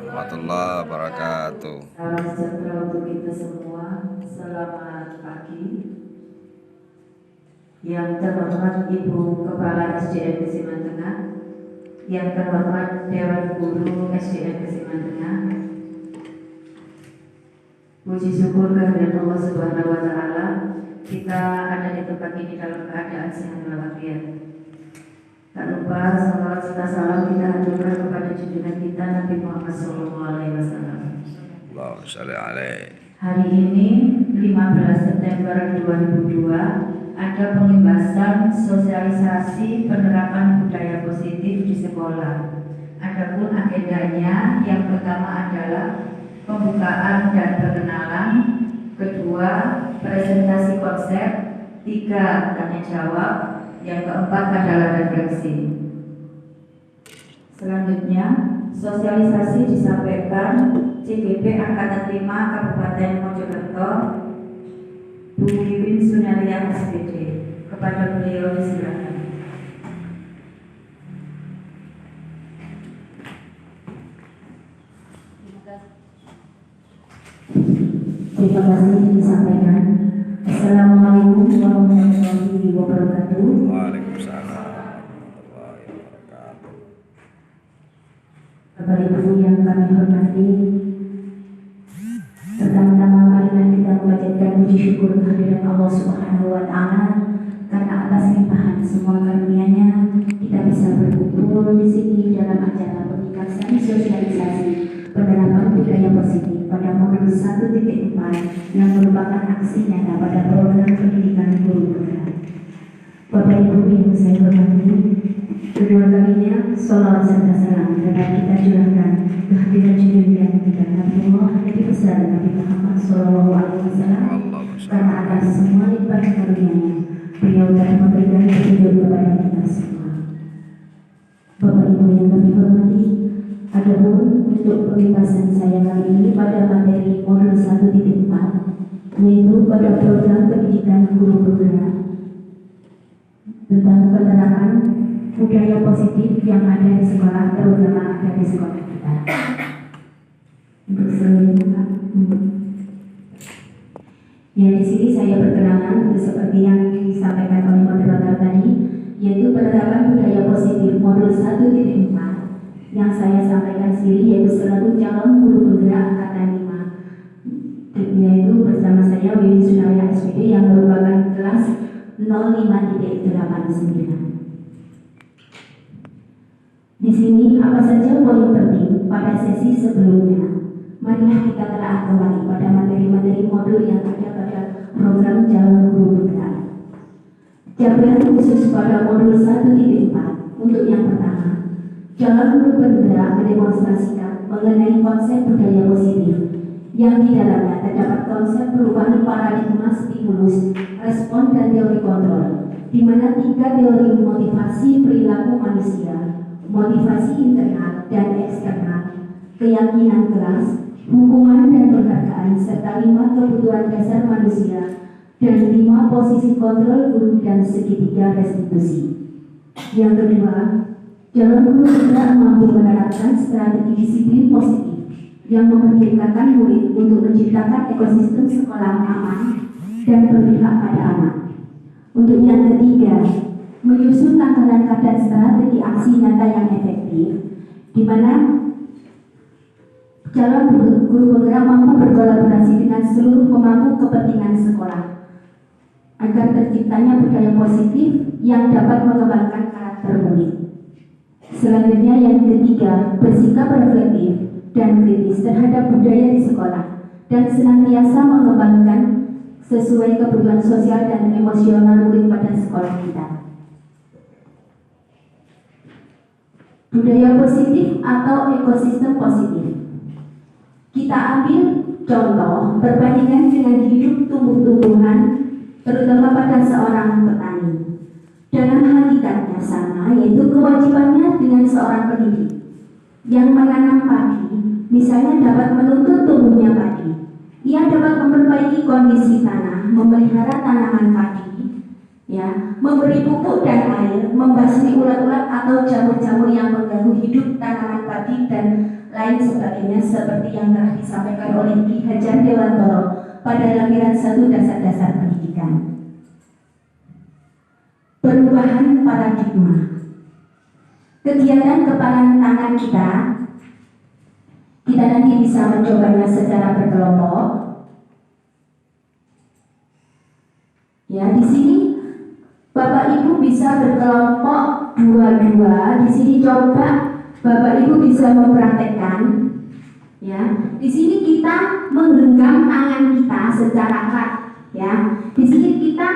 warahmatullahi wabarakatuh. Salam sejahtera untuk kita semua. Selamat pagi. Yang terhormat Ibu Kepala SDN Kesiman Tengah, yang terhormat Dewan Guru SDN Kesiman Tengah. Puji syukur kehadirat Allah Subhanahu wa Ta'ala, kita ada di tempat ini dalam keadaan sehat walafiat. Tak lupa salawat serta salam kita haturkan kepada junjungan kita Nabi Muhammad SAW. Allahumma sholli alaihi. Hari ini 15 September 2002 ada pengimbasan sosialisasi penerapan budaya positif di sekolah. Adapun agendanya yang pertama adalah pembukaan dan perkenalan, kedua presentasi konsep, tiga tanya jawab, yang keempat adalah refleksi. Selanjutnya, sosialisasi disampaikan CGP Angkatan 5 Kabupaten Mojokerto, Bu Wiwin Sunaria SPD. Kepada beliau disilakan. Terima kasih disampaikan. Assalamualaikum warahmatullahi wabarakatuh. Waalaikumsalam warahmatullahi wabarakatuh. Bapak Ibu yang kami hormati, pertama-tama marilah kita memanjatkan puji syukur kehadirat Allah Subhanahu wa Ta'ala, karena atas limpahan semua karunia-Nya kita bisa berkumpul di sini dalam acara pengikasan sosialisasi penerapan budaya positif pada modul 1.4 yang merupakan aksi nyata pada program pendidikan guru bergerak. Bapak Ibu yang saya hormati, kedua kalinya sholawat serta salam dapat kita curahkan kehadiran junjungan kita Nabi Muhammad besar Nabi Muhammad SAW, karena atas semua limpahan karunia-Nya beliau telah memberikan petunjuk kepada kita semua. Bapak Ibu yang kami hormati, adapun untuk pembahasan saya kali ini pada materi modul 1.4, yaitu pada program pendidikan guru bergerak tentang penerapan budaya positif yang ada di sekolah, terutama ada di sekolah kita. Untuk selanjutnya, ya di sini saya perkenalkan seperti yang disampaikan oleh moderator tadi, yaitu penerapan budaya positif modul 1.4 yang saya sampaikan sendiri, yaitu selaku calon guru bergerak angkatan 5, yaitu bersama saya Wiwin Sunaria SPD yang merupakan kelas 05.89. Di sini apa saja poin penting pada sesi sebelumnya? Marilah kita telah kembali pada materi-materi modul yang ada pada program calon guru bergerak. Jawaban khusus pada modul 1.4 untuk yang pertama, calon guru bergerak mendemonstrasikan mengenai konsep budaya positif yang di dalamnya terdapat konsep perubahan paradigma stimulus, respon dan teori kontrol, di mana tiga teori motivasi perilaku manusia, motivasi internal dan eksternal, keyakinan kelas, hukuman dan penghargaan, serta 5 kebutuhan dasar manusia dan 5 posisi kontrol guru dan segitiga restitusi. Yang kedua, calon guru bergerak mampu menerapkan strategi disiplin positif yang memperkirakan murid untuk menciptakan ekosistem sekolah aman dan berpihak pada anak. Untuk yang ketiga, menyusun langkah-langkah dan strategi aksi nyata yang efektif, di mana calon guru bergerak mampu berkolaborasi dengan seluruh pemangku kepentingan sekolah agar terciptanya budaya positif yang dapat mengembangkan karakter murid. Selanjutnya yang ketiga, bersikap reflektif dan kritis terhadap budaya di sekolah dan senantiasa mengembangkan sesuai kebutuhan sosial dan emosional murid pada sekolah kita. Budaya positif atau ekosistem positif. Kita ambil contoh perbandingan dengan hidup tumbuh-tumbuhan, terutama pada seorang petani. Dalam hakikatnya sama, yaitu kewajibannya dengan seorang pendidik yang menanam padi, misalnya dapat menuntut tumbuhnya padi. Ia dapat memperbaiki kondisi tanah, memelihara tanaman padi, ya, memberi pupuk dan air, membasmi ulat-ulat atau jamur-jamur yang mengganggu hidup tanaman padi dan lain sebagainya seperti yang telah disampaikan oleh Ki Hajar Dewantoro pada lampiran 1 dasar-dasar pendidikan. Perubahan paradigma. Kegiatan kepala tangan kita nanti bisa mencobanya secara berkelompok. Ya, di sini Bapak Ibu bisa berkelompok dua-dua. Di sini coba Bapak Ibu bisa mempraktekkan. Ya, di sini kita menggenggam tangan kita secara erat. Ya, di sini kita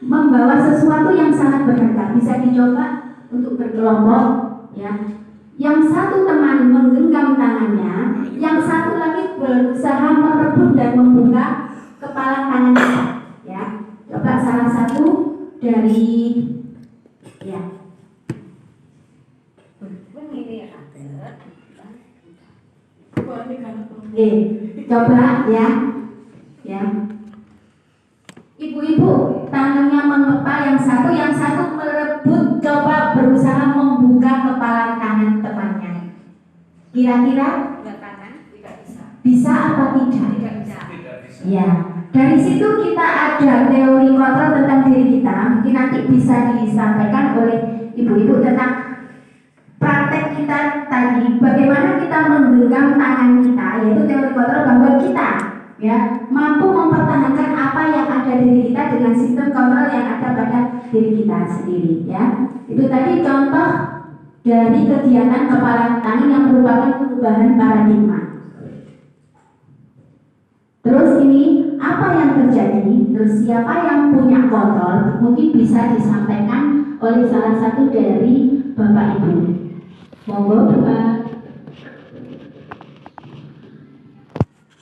membawa sesuatu yang sangat berharga. Bisa dicoba untuk berkelompok. Ya, yang satu teman menggenggam tangannya, yang satu lagi berusaha merebut dan membuka kepala tangan kita. Ya, coba salah satu dari ya. Coba ya. Ya. Ibu-ibu tangannya mengepal yang satu merebut, coba berusaha membuka kepala tangan temannya. Kira-kira bisa apa tidak? Tidak bisa. Ya. Dari situ kita ada teori kontrol tentang diri kita. Mungkin nanti bisa disampaikan oleh ibu-ibu tentang praktek kita tadi. Bagaimana kita menggenggam tangan kita, yaitu teori kontrol bahwa kita ya mampu mempertahankan apa yang ada di diri kita dengan sistem kontrol yang ada pada diri kita sendiri. Ya, itu tadi contoh dari kegiatan kepala tangan yang merupakan perubahan paradigma. Terus ini apa yang terjadi? Terus siapa yang punya kontrol? Mungkin bisa disampaikan oleh salah satu dari Bapak Ibu. Monggo doa.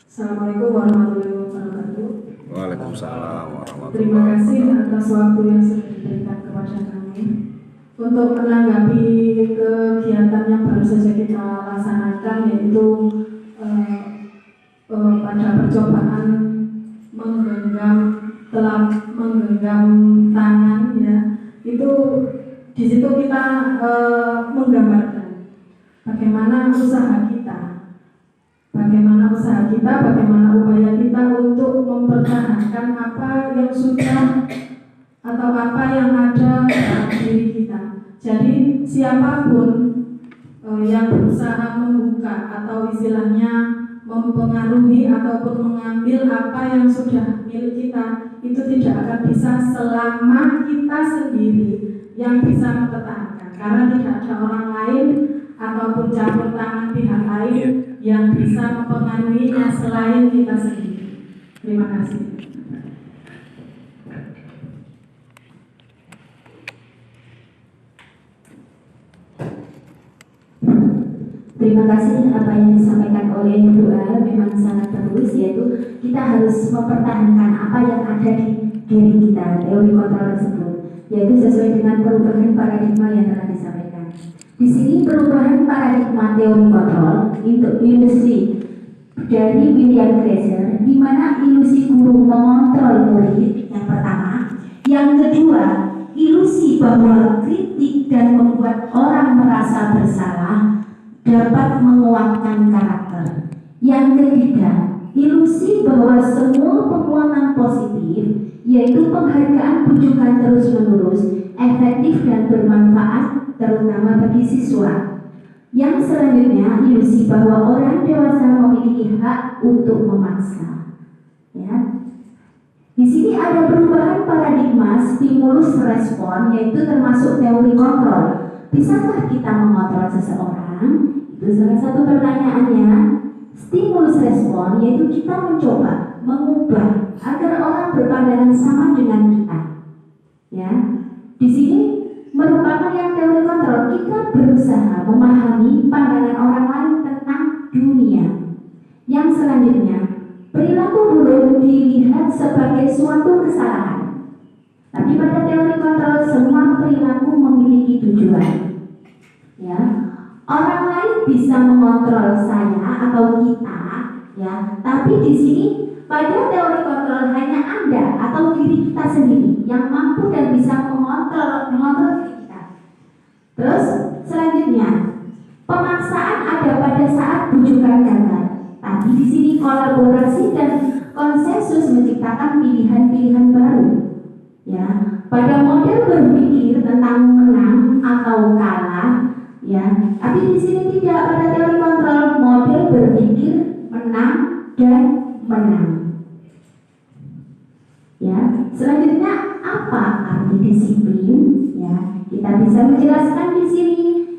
Assalamualaikum warahmatullahi wabarakatuh. Waalaikumsalam warahmatullahi Terima kasih atas waktu yang sudah diberikan kepada kami untuk menanggapi kegiatan yang baru saja kita laksanakan, yaitu pada percobaan menggenggam tangan, ya. Itu di situ kita menggambarkan bagaimana usaha kita, bagaimana upaya kita untuk mempertahankan apa yang sudah atau apa yang ada dalam diri kita. Jadi siapapun yang berusaha membuka atau istilahnya mempengaruhi ataupun mengambil apa yang sudah milik kita, itu tidak akan bisa selama kita sendiri yang bisa mempertahankan, karena tidak ada orang lain ataupun campur tangan pihak lain yang bisa mempengaruhinya selain kita sendiri. Terima kasih. Terima kasih apa yang disampaikan oleh Bu Al, memang sangat bagus, yaitu kita harus mempertahankan apa yang ada di diri kita, teori kontrol tersebut, yaitu sesuai dengan perubahan paradigma yang telah disampaikan. Di sini perubahan paradigma teori kontrol untuk ilusi dari William Glasser, di mana ilusi guru mengontrol murid yang pertama, yang kedua ilusi bahwa kritik dan membuat orang merasa bersalah dapat menguatkan karakter. Yang ketiga, ilusi bahwa semua penguatan positif, yaitu penghargaan pujukan terus-menerus, efektif dan bermanfaat terutama bagi siswa. Yang selanjutnya, ilusi bahwa orang dewasa memiliki hak untuk memaksa. Ya. Di sini ada perubahan paradigma stimulus respon, yaitu termasuk teori kontrol. Bisakah kita mengontrol seseorang? Itu salah satu pertanyaannya. Stimulus respon, yaitu kita mencoba mengubah agar orang berpandangan sama dengan kita. Ya, di sini merupakan yang teori kontrol. Kita berusaha memahami pandangan orang lain tentang dunia. Yang selanjutnya, perilaku buruk dilihat sebagai suatu kesalahan. Tapi pada teori kontrol semua perilaku memiliki tujuan. Ya. Orang lain bisa mengontrol saya atau kita, ya. Tapi di sini pada teori kontrol hanya Anda atau diri kita sendiri yang mampu dan bisa mengontrol diri kita. Terus selanjutnya, Pemaksaan ada pada saat bujukan gagal, tapi di sini kolaborasi dan konsensus menciptakan pilihan-pilihan baru. Ya, pada model berpikir tentang menang atau kalah, ya, tapi di sini tidak pada teori kontrol, model berpikir menang dan menang. Ya, selanjutnya apa arti disiplin? Ya, kita bisa menjelaskan di sini.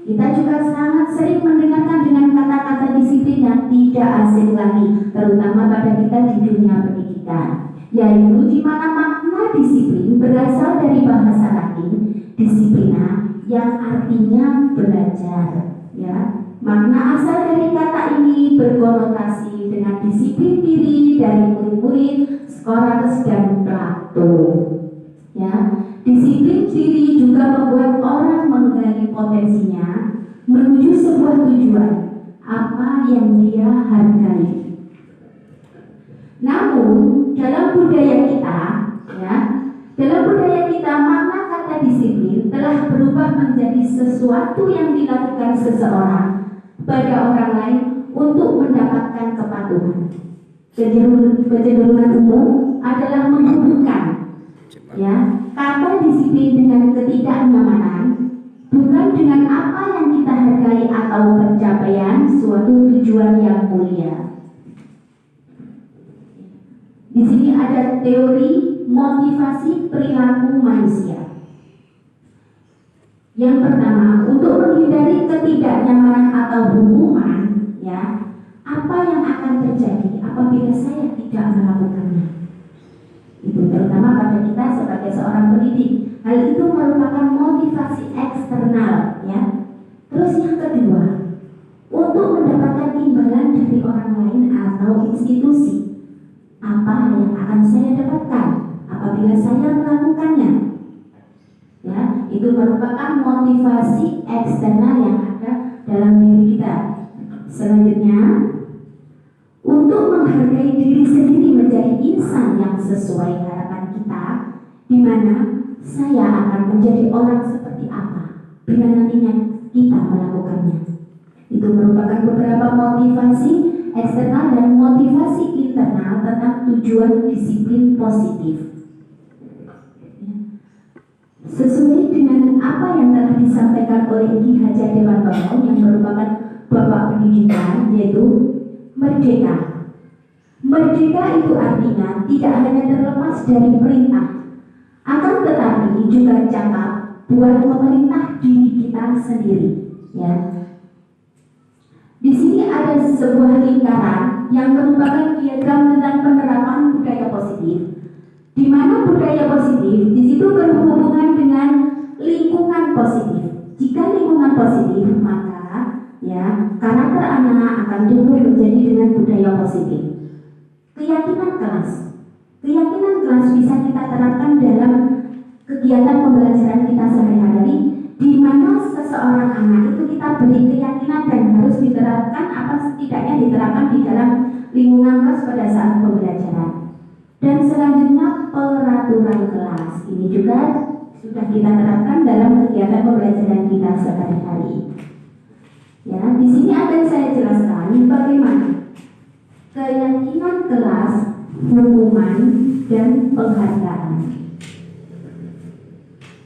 Kita juga sangat sering mendengarkan dengan kata-kata disiplin yang tidak asing lagi, terutama pada kita di dunia pendidikan, yaitu di mana makna disiplin berasal dari bahasa Latin disiplina yang artinya belajar. Ya, makna asal dari kata ini berkonotasi dengan disiplin diri dari murid-murid Socrates dan Plato. Ya, disiplin diri juga membuat orang menggali potensinya menuju sebuah tujuan apa yang dia hargai. Namun dalam budaya kita, ya, dalam budaya kita makna kata disiplin telah berubah menjadi sesuatu yang dilakukan seseorang pada orang lain untuk mendapatkan kepatuhan. Kecenderungan umum adalah menghubungkan, ya, kata disiplin dengan ketidaknyamanan, bukan dengan apa yang kita hargai atau pencapaian suatu tujuan yang mulia. Di sini ada teori motivasi perilaku manusia. Yang pertama, untuk menghindari ketidaknyamanan atau hukuman, ya, apa yang akan terjadi apabila saya tidak melakukannya? Itu terutama pada kita sebagai seorang pendidik. Hal itu merupakan motivasi eksternal, ya. Terus yang kedua, untuk mendapatkan imbalan dari orang lain atau institusi. Apa yang akan saya dapatkan apabila saya melakukannya? Ya, itu merupakan motivasi eksternal yang ada dalam diri kita. Selanjutnya, untuk menghargai diri sendiri menjadi insan yang sesuai harapan kita, di mana saya akan menjadi orang seperti apa bila nantinya kita melakukannya. Itu merupakan beberapa motivasi eksternal dan motivasi internal tentang tujuan disiplin positif. Sesuai dengan apa yang telah disampaikan oleh Ki Hajar Dewantoro yang merupakan Bapak Pendidikan, yaitu merdeka. Merdeka itu artinya tidak hanya terlepas dari perintah, akan tetapi juga cakap buat memerintah diri kita sendiri. Ya. Di sini ada sebuah lingkaran yang merupakan diagram tentang penerapan budaya positif, di mana budaya positif di situ berhubungan dengan lingkungan positif. Jika lingkungan positif, maka ya karakter anak akan tumbuh menjadi dengan budaya positif. Keyakinan kelas bisa kita terapkan dalam kegiatan pembelajaran kita sehari-hari, di mana seseorang anak itu kita beri keyakinan dan harus diterapkan apa setidaknya diterapkan di dalam lingkungan kelas pada saat pembelajaran. Dan selanjutnya peraturan kelas ini juga sudah kita terapkan dalam kegiatan pembelajaran kita sehari-hari. Ya, di sini akan saya jelaskan bagaimana keyakinan kelas, hukuman, dan penghargaan.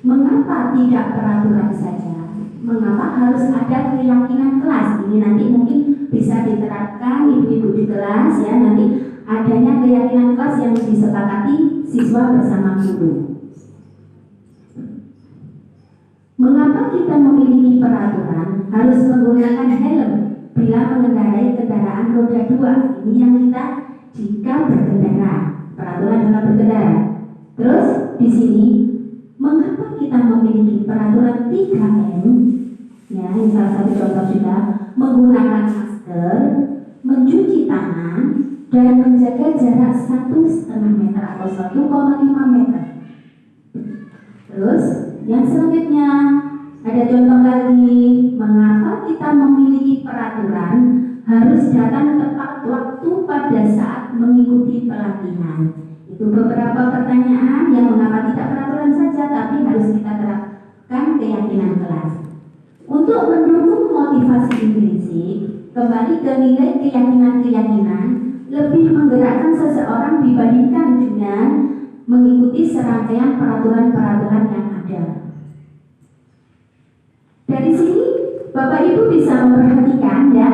Mengapa tidak peraturan saja? Mengapa harus ada keyakinan kelas? Ini nanti mungkin bisa diterapkan ibu-ibu di kelas, ya, nanti adanya keyakinan kelas yang disepakati siswa bersama guru. Mengapa kita memiliki peraturan harus menggunakan helm bila mengendarai kendaraan roda 2? Ini yang kita jika berkendara, peraturan dalam berkendara. Terus di sini mengapa kita memiliki peraturan 3M? Ya, ini salah satu contoh juga, menggunakan masker, mencuci tangan, dan menjaga jarak 1,5 meter atau 1,5 meter. Terus yang selanjutnya ada contoh lagi, mengapa kita memiliki peraturan harus datang tepat waktu pada saat mengikuti pelatihan. Itu beberapa pertanyaan yang mengapa tidak peraturan saja tapi harus kita terapkan keyakinan kelas. Untuk mendukung motivasi intrinsik, kembali ke nilai keyakinan-keyakinan lebih menggerakkan seseorang dibandingkan dengan mengikuti serangkaian peraturan-peraturan yang ada. Dari sini Bapak Ibu bisa memperhatikan ya,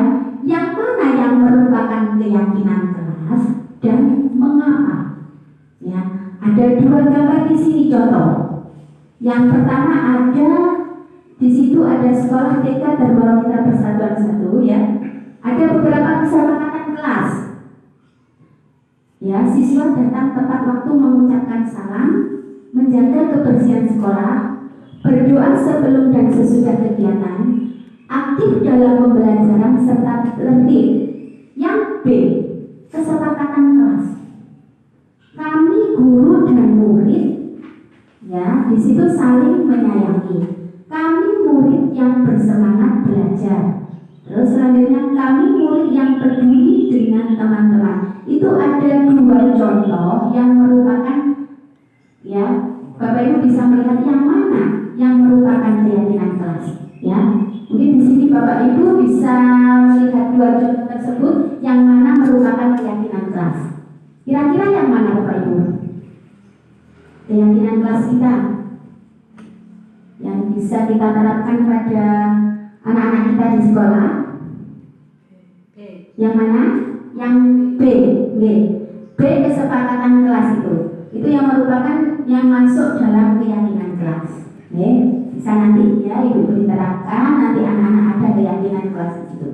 yang mana yang merupakan keyakinan kelas dan mengapa. Ya, ada dua gambar di sini contoh. Yang pertama ada di situ ada sekolah TK Dharma Wita Persatuan 1 ya. Ada beberapa kesepakatan kelas. Ya, siswa datang tepat waktu mengucapkan salam, menjaga kebersihan sekolah, berdoa sebelum dan sesudah kegiatan, aktif dalam pembelajaran serta tertib. Yang B, kesepakatan kelas. Kami guru dan murid ya, di situ saling menyayangi. Kami murid yang bersemangat belajar. Terus selanjutnya kami murid yang peduli dengan teman-teman. Itu ada dua contoh yang merupakan ya, Bapak Ibu bisa melihat yang mana yang merupakan keyakinan kelas ya. Mungkin di sini Bapak Ibu bisa melihat dua contoh tersebut yang mana merupakan keyakinan kelas. Kira-kira yang mana Bapak Ibu? Keyakinan kelas kita yang bisa kita terapkan pada anak-anak kita di sekolah. Yang mana? Yang B. B kesepakatan kelas itu yang merupakan yang masuk dalam keyakinan kelas. Bisa nanti ya Ibu diterapkan, nanti anak-anak ada keyakinan kelas itu.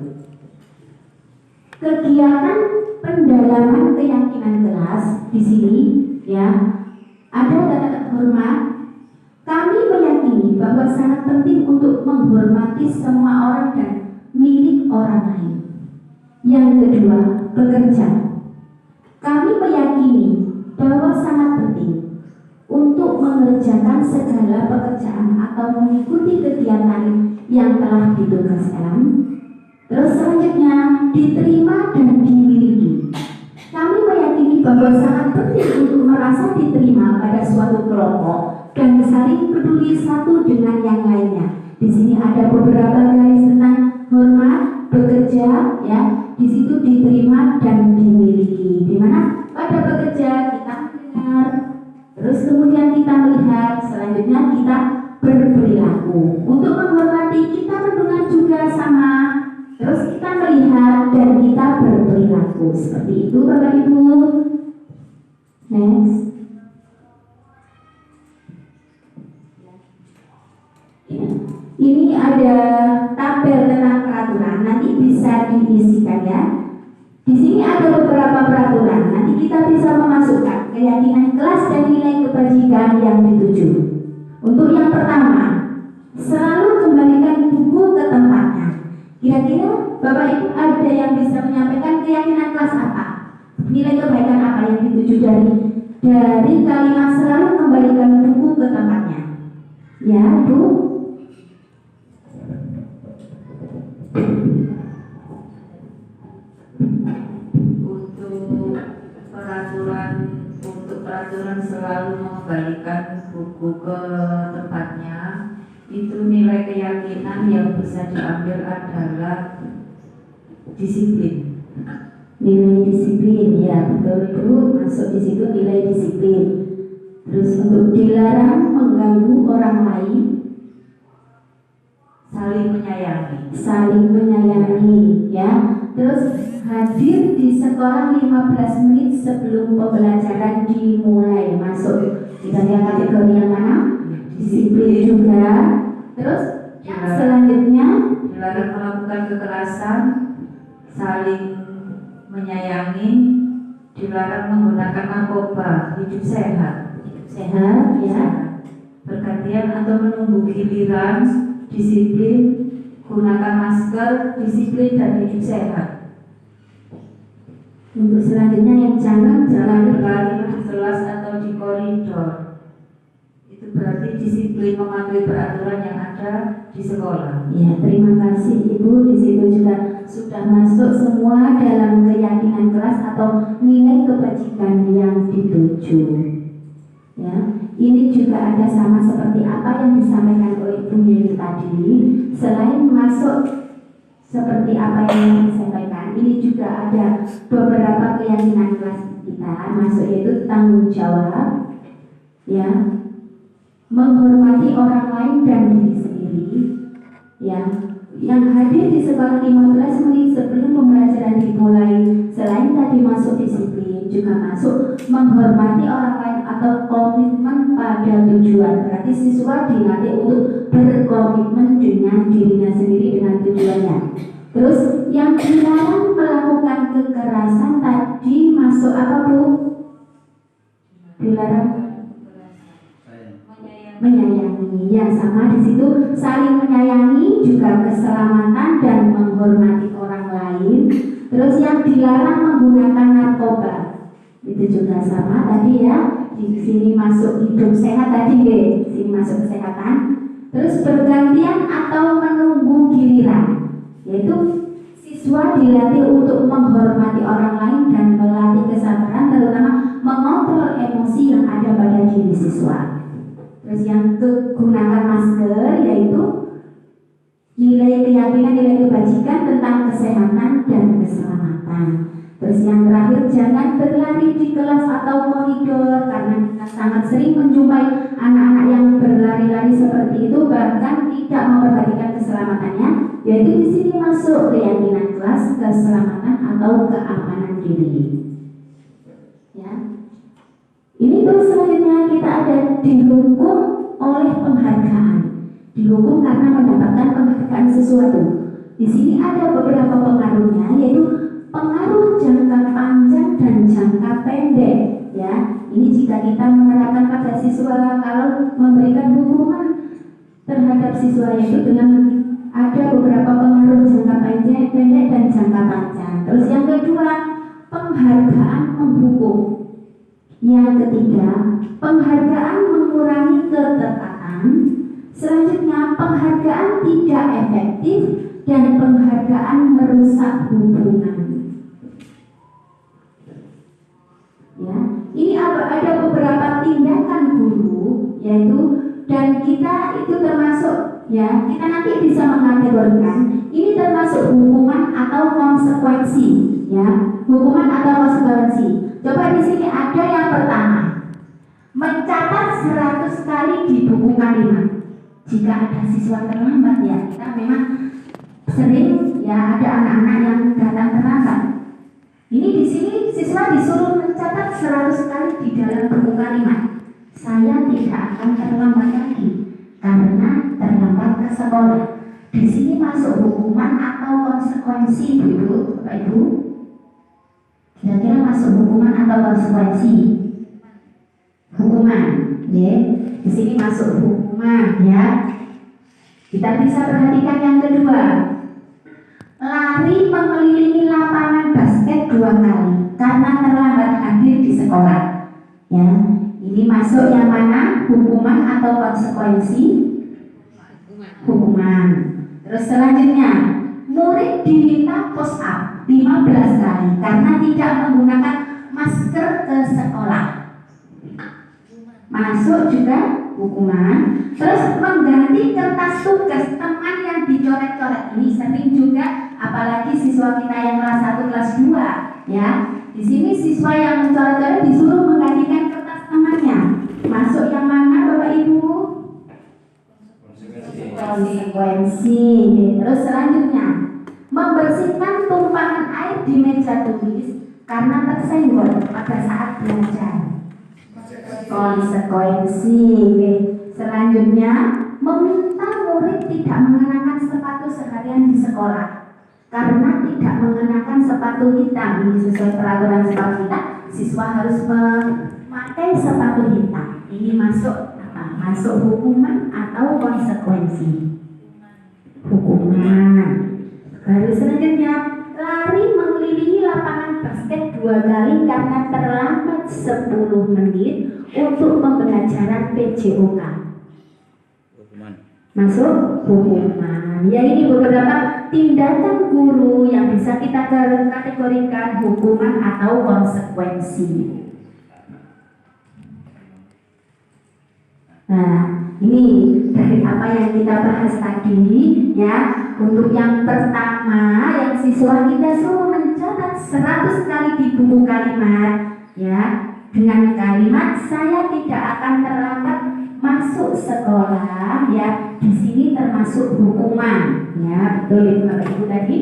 Kegiatan pendalaman keyakinan kelas di sini ya, ada kata hormat. Kami meyakini bahwa sangat penting untuk menghormati semua orang dan milik orang lain. Yang kedua, bekerja. Kami meyakini bahwa sangat penting untuk mengerjakan segala pekerjaan atau mengikuti kegiatan yang telah ditugaskan. Terus selanjutnya, diterima dan dimiliki. Kami meyakini bahwa sangat penting untuk merasa diterima pada suatu kelompok dan saling peduli satu dengan yang lainnya. Di sini ada beberapa garis tentang hormat, bekerja, ya. Di situ diterima dan dimiliki. Di mana pada bekerja kita mendengar, terus kemudian kita melihat, selanjutnya kita berperilaku. Untuk menghormati kita mendengar juga sama, terus kita melihat dan kita berperilaku. Seperti itu Bapak Ibu. Next. Ini ada tabel tentang peraturan, nanti bisa diisikan ya. Di sini ada beberapa peraturan, nanti kita bisa memasukkan keyakinan kelas dan nilai kebajikan yang dituju. Untuk yang pertama, selalu kembalikan buku ke tempatnya. Kira-kira Bapak Ibu ada yang bisa menyampaikan keyakinan kelas apa? Nilai kebaikan apa yang dituju dari kalimat selalu kembalikan buku ke tempatnya? Ya, Bu. Untuk peraturan selalu mengembalikan buku ke tempatnya, itu nilai keyakinan yang bisa diambil adalah disiplin. Nilai disiplin, ya betul itu, masuk di situ nilai disiplin. Terus untuk dilarang mengganggu orang lain, saling menyayangi, ya. Terus hadir di sekolah 15 menit sebelum pembelajaran dimulai, masuk kita lihat kategori yang mana? Disiplin juga. Terus yang selanjutnya dilarang melakukan kekerasan, saling menyayangi, dilarang menggunakan narkoba, hidup sehat, ya. Pergantian atau menunggu giliran, disiplin, gunakan masker, disiplin dan hidup sehat. Untuk selanjutnya yang jangan berlari di kelas atau di koridor, itu berarti disiplin mematuhi peraturan yang ada di sekolah. Ya, terima kasih Ibu. Di situ juga sudah masuk semua dalam keyakinan kelas atau nilai kebajikan yang dituju. Ya, ini juga ada sama seperti apa yang disampaikan oleh Bu Yeni tadi. Selain masuk seperti apa yang disampaikan, ini juga ada beberapa keyakinan kelas kita masuk, yaitu tanggung jawab, ya, menghormati orang lain dan diri sendiri, ya. Yang hadir di sekolah 15 menit sebelum pembelajaran dimulai, selain tadi masuk disiplin, juga masuk menghormati orang lain atau komitmen pada tujuan. Berarti siswa dilatih untuk berkomitmen dengan dirinya sendiri dengan tujuannya. Terus yang dilarang melakukan kekerasan tadi masuk apa, Bu? Dilarang menyayangi, ya, sama di situ saling menyayangi, juga keselamatan dan menghormati orang lain. Terus yang dilarang menggunakan narkoba, itu juga sama tadi, ya. Di sini masuk hidup sehat tadi, ya. Di sini masuk kesehatan. Terus bergantian atau menunggu giliran, yaitu siswa dilatih untuk menghormati orang lain dan melatih kesabaran, terutama mengontrol emosi yang ada pada diri siswa. Terus yang gunakan masker, yaitu nilai keyakinan, nilai kebajikan tentang kesehatan dan keselamatan. Terus yang terakhir, jangan berlari di kelas atau koridor, karena kita sangat sering menjumpai anak-anak yang berlari-lari seperti itu, bahkan tidak memperhatikan keselamatannya. Yaitu di sini masuk keyakinan kelas, keselamatan atau keamanan diri. Ya. Ini terus selanjutnya kita ada dihukum oleh penghargaan. Dihukum karena mendapatkan penghargaan sesuatu. Di sini ada beberapa pengaruhnya, yaitu pengaruh jangka panjang dan jangka pendek. Ya, ini jika kita menerapkan pada siswa, kalau memberikan hukuman terhadap siswa itu dengan ada beberapa pengaruh jangka pendek dan jangka panjang. Terus yang kedua, penghargaan menghukum. Yang ketiga, penghargaan mengurangi ketepatan. Selanjutnya, penghargaan tidak efektif dan penghargaan merusak hubungan. Ya, ini ada beberapa tindakan guru, yaitu, dan kita itu termasuk, ya, kita nanti bisa mengategorikan ini termasuk hukuman atau konsekuensi, ya, hukuman atau konsekuensi. Coba di sini ada yang pertama, mencatat 100 kali di buku kalimat. Jika ada siswa terlambat, ya, kita memang sering, ya, ada anak-anak yang datang terlambat. Ini di sini siswa disuruh mencatat 100 kali di dalam buku kalimat. Saya tidak akan terlambat lagi karena terlambat ke sekolah. Di sini masuk hukuman atau konsekuensi, Ibu, Bapak Ibu. Kira-kira masuk hukuman atau konsekuensi? Hukuman, ya. Di sini masuk hukuman, ya. Kita bisa perhatikan yang kedua, lari mengelilingi lapangan basket 2 kali karena terlambat hadir di sekolah. Ya, ini masuk yang mana? Hukuman atau konsekuensi? Hukuman. Terus selanjutnya, murid diminta push up 15 kali karena tidak menggunakan masker ke sekolah. Masuk juga hukuman. Terus mengganti kertas tugas teman yang dicoret-coret. Ini sering juga, apalagi siswa kita yang kelas 1, kelas 2, ya. Di sini siswa yang mencoret-coret disuruh menggantikan kertas temannya. Masuk yang mana, Bapak Ibu? Konsekuensi. Terus selanjutnya, membersihkan tumpahan air di meja tulis karena tersenggol pada saat belajar. Konsekuensi. Selanjutnya, meminta murid tidak mengenakan sepatu seharian di sekolah karena tidak mengenakan sepatu hitam. Ini sesuai peraturan sekolah kita, siswa harus memakai sepatu hitam. Ini masuk apa? Masuk hukuman atau konsekuensi? Hukuman. Baru selanjutnya, lari mengelilingi lapangan basket 2 kali karena terlambat 10 menit untuk pembelajaran PJOK. Masuk hukuman. Ya, ini beberapa tindakan guru yang bisa kita kategorikan hukuman atau konsekuensi. Nah, ini dari apa yang kita bahas tadi ya. Untuk yang pertama, yang siswa kita suruh mencatat 100 kali di buku kalimat ya, dengan kalimat saya tidak akan terlambat masuk sekolah ya. Di sini termasuk hukuman ya, betul itu Bapak Ibu tadi.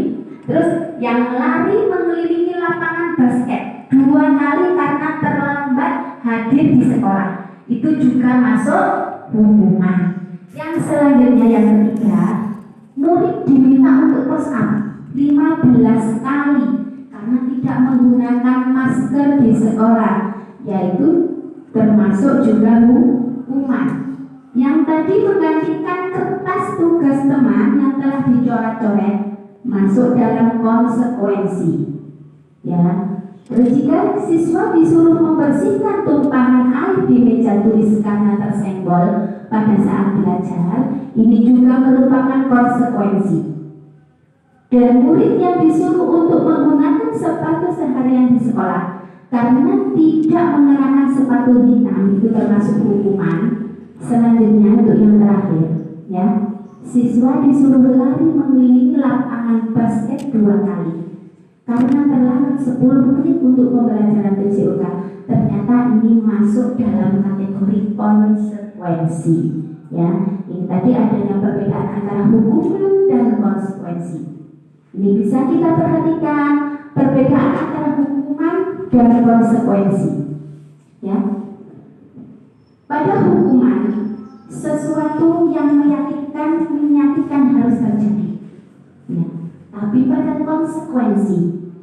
Terus yang lari mengelilingi lapangan basket 2 kali karena terlambat hadir di sekolah, itu juga masuk hukuman. Yang selanjutnya yang ketiga, murid diminta untuk push up 15 kali karena tidak menggunakan masker di sekolah, yaitu termasuk juga hukuman. Yang tadi menggantikan kertas tugas teman yang telah dicoret-coret masuk dalam konsekuensi ya. Terus jika siswa disuruh membersihkan tumpahan air di meja tulis karena tersenggol pada saat belajar, ini juga merupakan konsekuensi. Dan murid yang disuruh untuk menggunakan sepatu seharian di sekolah karena tidak mengenakan sepatu hitam, itu termasuk hukuman. Selanjutnya untuk yang terakhir ya, siswa disuruh lari mengelilingi lapangan basket 2 kali karena terlambat 10 menit untuk pembelajaran PJOK. Ternyata ini masuk dalam kategori konsekuensi ya. Ini tadi adanya perbedaan antara hukuman dan konsekuensi. Ini bisa kita perhatikan perbedaan antara hukuman dan konsekuensi ya. Pada hukuman, sesuatu yang menyakitkan harus terjadi ya. Tapi pada konsekuensi,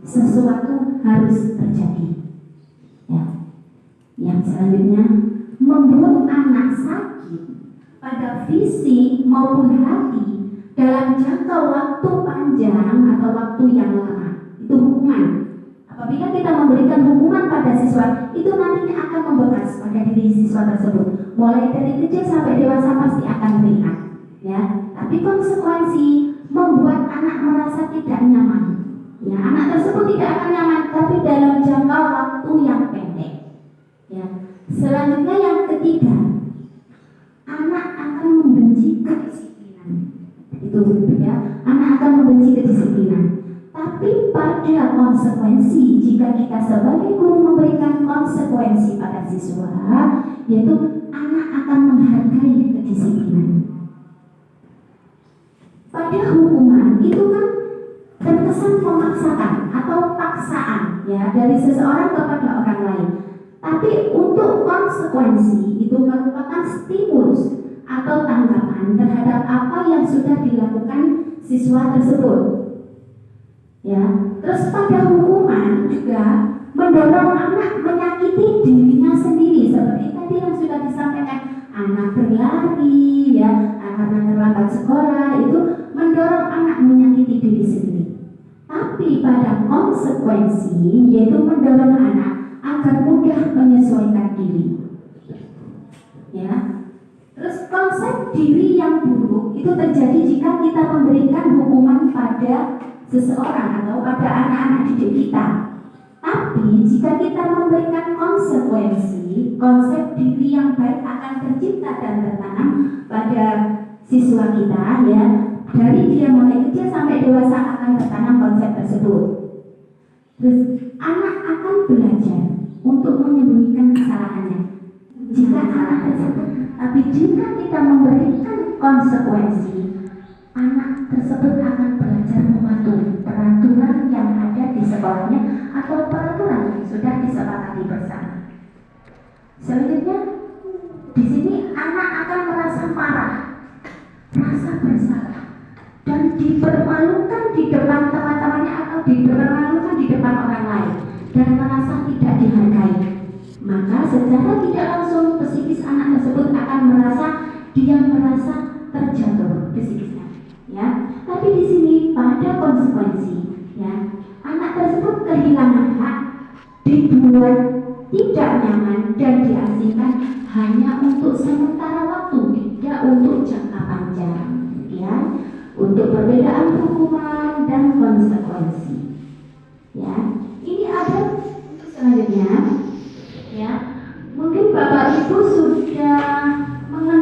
sesuatu harus terjadi ya. Yang selanjutnya, membuat anak sakit pada fisik maupun hati dalam jangka waktu panjang atau waktu yang lama, itu hukuman. Apabila kita memberikan hukuman pada siswa, itu nantinya akan membekas pada diri siswa tersebut. Mulai dari kecil sampai dewasa pasti akan teringat ya. Tapi konsekuensi membuat anak merasa tidak nyaman ya. Anak tersebut tidak akan nyaman, tapi dalam jangka waktu yang pendek ya. Selanjutnya yang ketiga, anak akan membenci kedisiplinan. Itu ya, anak akan membenci kedisiplinan. Tapi pada konsekuensi, jika kita sebagai guru memberikan konsekuensi pada siswa, yaitu anak akan menghargai kedisiplinan. Pada hukuman itu kan terkesan memaksakan atau paksaan ya dari seseorang kepada orang lain. Tapi untuk konsekuensi itu merupakan stimulus atau tanggapan terhadap apa yang sudah dilakukan siswa tersebut. Ya, terus pada hukuman juga mendorong anak menyakiti dirinya sendiri seperti tadi yang sudah disampaikan, anak berlari ya karena terlambat sekolah, itu mendorong anak menyakiti diri sendiri. Tapi pada konsekuensi yaitu mendorong anak agar mudah menyesuaikan diri. Ya. Terus konsep diri yang buruk itu terjadi jika kita memberikan hukuman pada seseorang atau pada anak-anak didik kita. Tapi jika kita memberikan konsekuensi, konsep diri yang baik akan tercipta dan tertanam pada siswa kita ya. Dari dia mulai kecil sampai dewasa akan tertanam konsep tersebut. Terus anak akan belajar untuk menyembunyikan kesalahannya. Jika anak tersebut, tapi jika kita memberikan konsekuensi, anak tersebut akan belajar mematuhi peraturan yang ada di sekolahnya atau peraturan yang sudah disepakati bersama. Selanjutnya, di sini anak akan merasa marah, merasa bersalah, dan dipermalukan di depan teman-temannya atau dipermalukan di depan orang lain dan merasa tidak dihargai. Maka secara tidak langsung psikis anak tersebut akan merasa terjatuh psikisnya. Ya, tapi di sini pada konsekuensi, ya, anak tersebut kehilangan hak, dibuat tidak nyaman dan diasingkan hanya untuk sementara waktu, tidak untuk jangka panjang. Ya, untuk perbedaan hukuman dan konsekuensi. Ya, ini ada untuk selanjutnya. Ya, mungkin Bapak Ibu sudah mengenal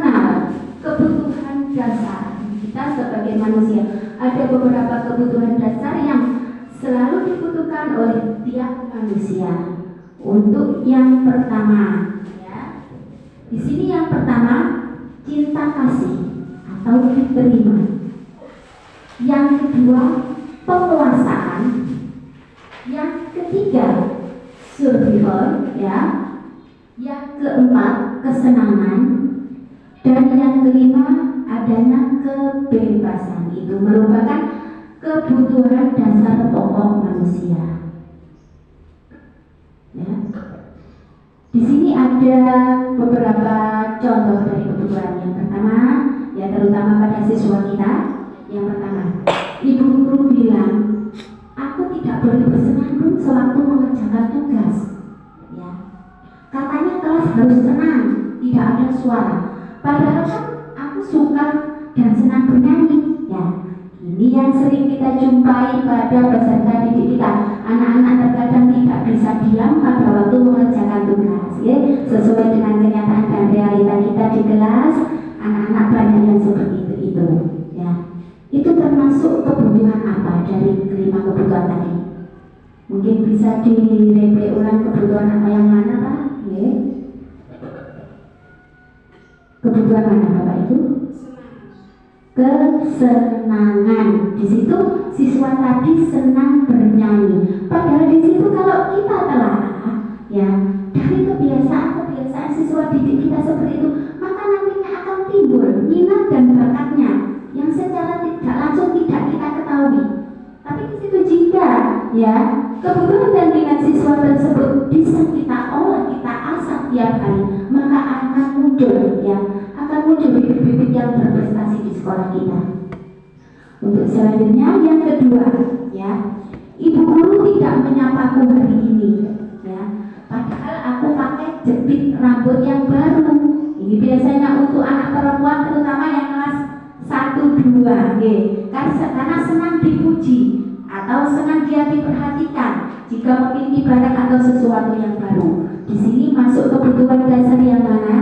kebutuhan dasar yang selalu dibutuhkan oleh tiap manusia. Untuk yang pertama, ya, di sini yang pertama cinta kasih atau diterima. Yang kedua penguasaan. Yang ketiga survival, ya. Yang keempat kesenangan. Dan yang kelima adanya kebebasan. Itu merupakan kebutuhan dasar pokok manusia. Ya. Di sini ada beberapa contoh dari kebutuhan. Yang pertama, ya terutama pada siswa kita. Yang pertama, ibu guru bilang, aku tidak boleh bersenandung sewaktu mengerjakan tugas. Ya. Katanya kelas harus tenang, tidak ada suara. Padahal kan aku suka dan senang bernyanyi. Ya. Ini yang sering kita jumpai pada peserta didik kita. Anak-anak terkadang tidak bisa diam pada waktu mengerjakan tugas, ya. Sesuai dengan kenyataan dan realita kita di kelas, anak-anak banyak yang seperti itu, ya. Itu termasuk kebutuhan apa dari kelima kebutuhan tadi? Mungkin bisa direview ulang kebutuhan apa yang mana, Pak? Ya. Kebutuhan mana, Bapak itu? Kesenangan. Di situ siswa tadi senang bernyanyi. Padahal di situ kalau kita telah, ya, dari kebiasaan siswa didik kita seperti itu, maka nantinya akan timbul minat dan bakatnya yang secara tidak langsung tidak kita ketahui. Tapi di situ jika, ya, kebutuhan dan minat siswa tersebut bisa kita olah, kita asah tiap hari, maka akan muncul, ya, bibit-bibit yang berprestasi di sekolah kita. Untuk selanjutnya yang kedua, ya, ibu guru tidak menyapaku hari ini, ya, padahal aku pakai jepit rambut yang baru. Ini biasanya untuk anak perempuan terutama yang kelas 1-2, ya, karena senang dipuji atau senang dia diperhatikan jika memiliki barang atau sesuatu yang baru. Di sini masuk kebutuhan dasar yang mana?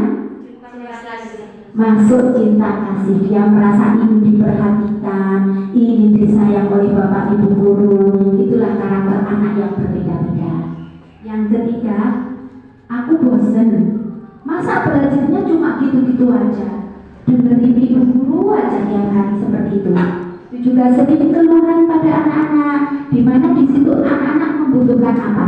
Masuk cinta kasih. Dia merasa ingin diperhatikan, ingin disayang oleh bapak ibu guru. Itulah karakter anak yang berbeda-beda. Yang ketiga, aku bosen. Masa belajarnya cuma gitu-gitu aja, dengerin ibu guru aja tiap hari seperti itu. Itu juga sedikit keluhan pada anak-anak, di mana di situ anak-anak membutuhkan apa?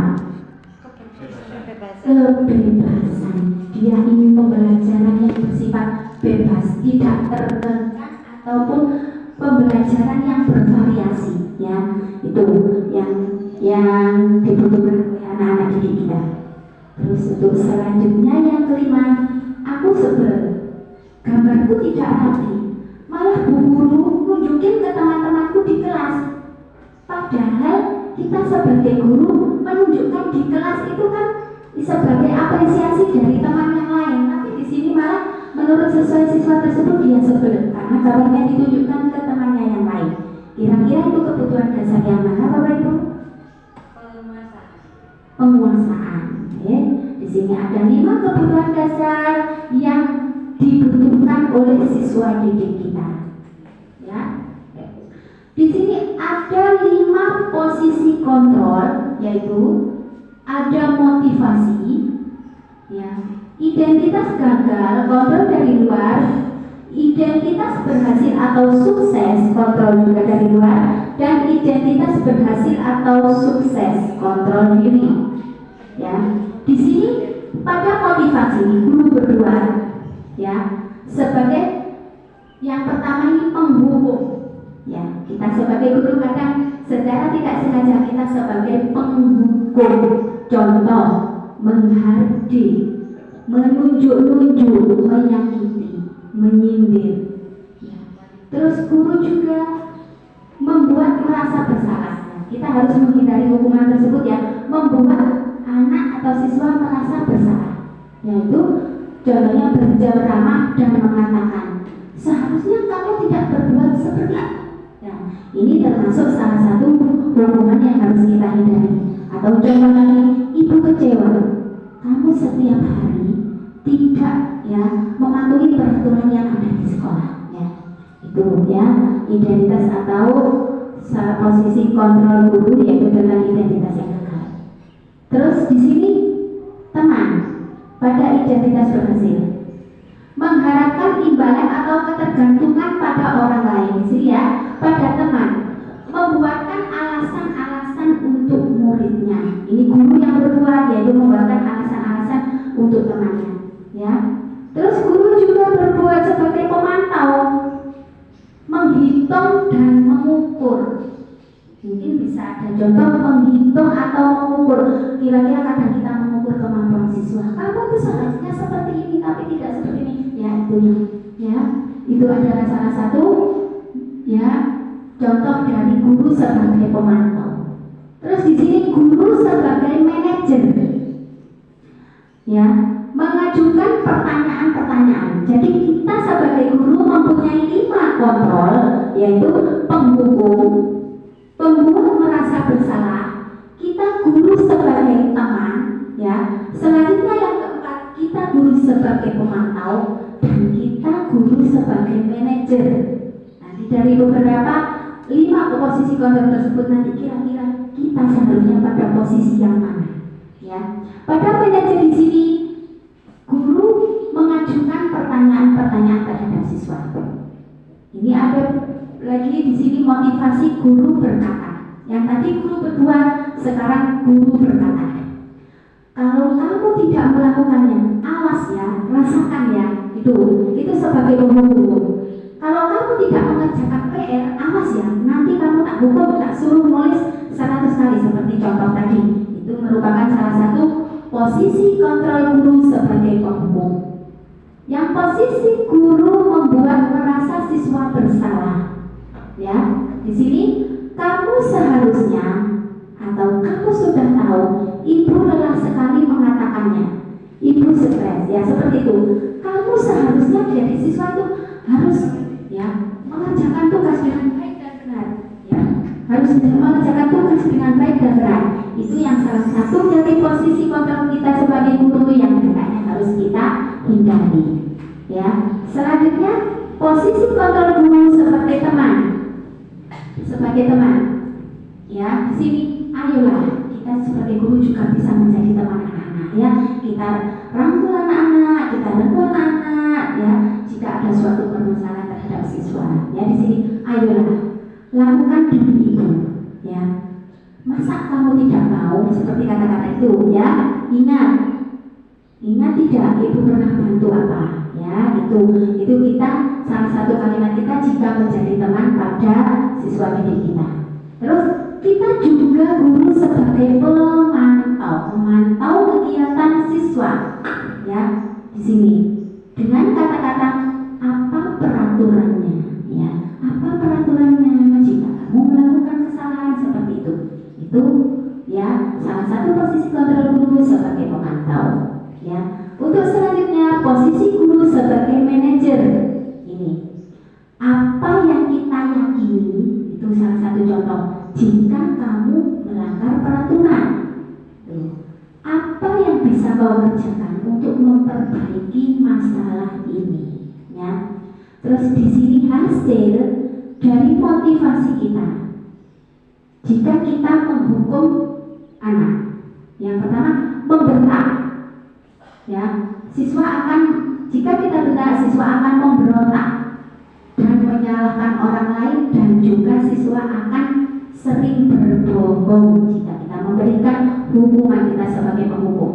Kebebasan. Dia ingin pembelajaran yang bersifat bebas, tidak tertekan ataupun pembelajaran yang bervariasi, ya. Itu yang dibutuhkan oleh anak-anak didik kita. Terus untuk selanjutnya yang kelima, aku sebel, gambarku tidak rapi, malah bu guru nunjukin ke teman-temanku di kelas. Padahal kita sebagai guru menunjukkan di kelas itu kan sebagai apresiasi dari teman yang lain, tapi di sini malah menurut sesuai siswa tersebut dia sebel karena gambarnya ditunjukkan ke temannya yang lain. Kira-kira itu kebutuhan dasar yang mana, Bapak Ibu? Penguasaan. Ya. Di sini ada 5 kebutuhan dasar yang dibutuhkan oleh siswa didik kita. Ya. Di sini ada 5 posisi kontrol, yaitu ada motivasi, ya, identitas gagal, kontrol dari luar, identitas berhasil atau sukses, kontrol juga dari luar, dan identitas berhasil atau sukses, kontrol diri. Ya, di sini pada motivasi guru berdua, ya, sebagai yang pertama ini penghukum. Ya, kita sebagai guru kadang secara tidak sengaja kita sebagai penghukum. Contoh, menghardik, menunjuk-nunjuk, menyakiti, menyindir. Ya. Terus guru juga membuat merasa bersalah. Kita harus menghindari hukuman tersebut, ya, membuat anak atau siswa merasa bersalah. Yaitu contohnya berjauh ramah dan mengatakan, seharusnya kamu tidak berbuat seperti itu. Nah, ini termasuk salah satu hukuman yang harus kita hindari. Atau contoh lagi, ibu kecewa, kamu setiap hari tidak, ya, mematuhi peraturan yang ada di sekolah, ya. Itu, ya, identitas atau posisi kontrol guru yaitu dengan identitas yang kekal. Terus di sini teman pada identitas berhasil, mengharapkan imbalan atau ketergantungan pada orang lain. Di sini ya, pada teman, membuatkan alasan-alasan untuk muridnya. Ini guru yang berbuat, yaitu membuatkan alasan-alasan untuk temannya. Ya. Terus guru juga berbuat sebagai pemantau, menghitung dan mengukur. Mungkin bisa ada contoh menghitung atau mengukur. Kira-kira kadang kita mengukur kemampuan siswa. Kamu tuh seharusnya seperti ini, tapi tidak seperti ini. Ya itu ya. Itu adalah salah satu ya contoh dari guru sebagai pemantau. Terus di sini guru sebagai manajer. Ya, mengajukan pertanyaan-pertanyaan. Jadi kita sebagai guru mempunyai 5 kontrol, yaitu penghukum, pembuat merasa bersalah, kita guru sebagai teman, ya. Selanjutnya yang keempat, kita guru sebagai pemantau dan kita guru sebagai manajer. Nanti dari beberapa 5 posisi kontrol tersebut nanti kira-kira kita seharusnya pada posisi yang mana, ya. Pada manajer di sini guru mengajukan pertanyaan-pertanyaan terhadap siswa. Ini ada lagi di sini motivasi guru berkata. Yang tadi guru berbuat, sekarang guru berkata. Kalau kamu tidak melakukannya, awas ya, rasakan ya. Itu sebagai penghukum. Kalau kamu tidak mengerjakan PR, awas ya, nanti kamu tak hukum, tak suruh nulis 100 kali seperti contoh tadi. Itu merupakan salah satu posisi kontrol guru sebagai penghukum. Yang posisi guru membuat merasa siswa bersalah. Ya, di sini kamu seharusnya atau kamu sudah tahu, ibu lelah sekali mengatakannya. Ibu stres, ya seperti itu. Kamu seharusnya jadi siswa itu harus ya mengerjakan tugas dengan baik dan benar. Ya, harus mengerjakan tugas dengan baik dan benar. Itu yang salah satu dari posisi kontrol kita sebagai guru yang hendaknya harus kita hindari. Ya, selanjutnya posisi kontrol guru sebagai teman. Sebagai teman. Ya, di sini ayolah kita sebagai guru juga bisa menjadi teman anak-anak. Ya, kita rangkul anak-anak, kita rangkul anak-anak. Ya, jika ada suatu permasalahan terhadap siswa. Ya, di sini ayolah lakukan demi ibu. Ya. Masa kamu tidak tahu seperti kata-kata itu, ya? Ingat tidak ibu pernah bantu apa? Ya, itu kita salah satu kalimat kita jika menjadi teman pada siswa didik kita. Terus kita juga guru sebagai memantau kegiatan siswa. Ya, di sini dengan kata-kata apa peraturannya? Ya, apa peraturannya jika kamu melakukan kesalahan seperti itu? Itu ya salah satu posisi kontrol guru sebagai pemantau. Ya, untuk selanjutnya posisi guru sebagai manajer. Ini apa yang kita yakini itu salah satu contoh. Jika kamu melanggar peraturan, apa yang bisa kau kerjakan untuk memperbaiki masalah ini? Ya, terus di sini hasil dari motivasi kita. Jika kita menghukum anak, yang pertama membentak, ya jika kita bentak siswa akan memberontak dan menyalahkan orang lain dan juga siswa akan sering berbohong jika kita memberikan hukuman kita sebagai penghukum.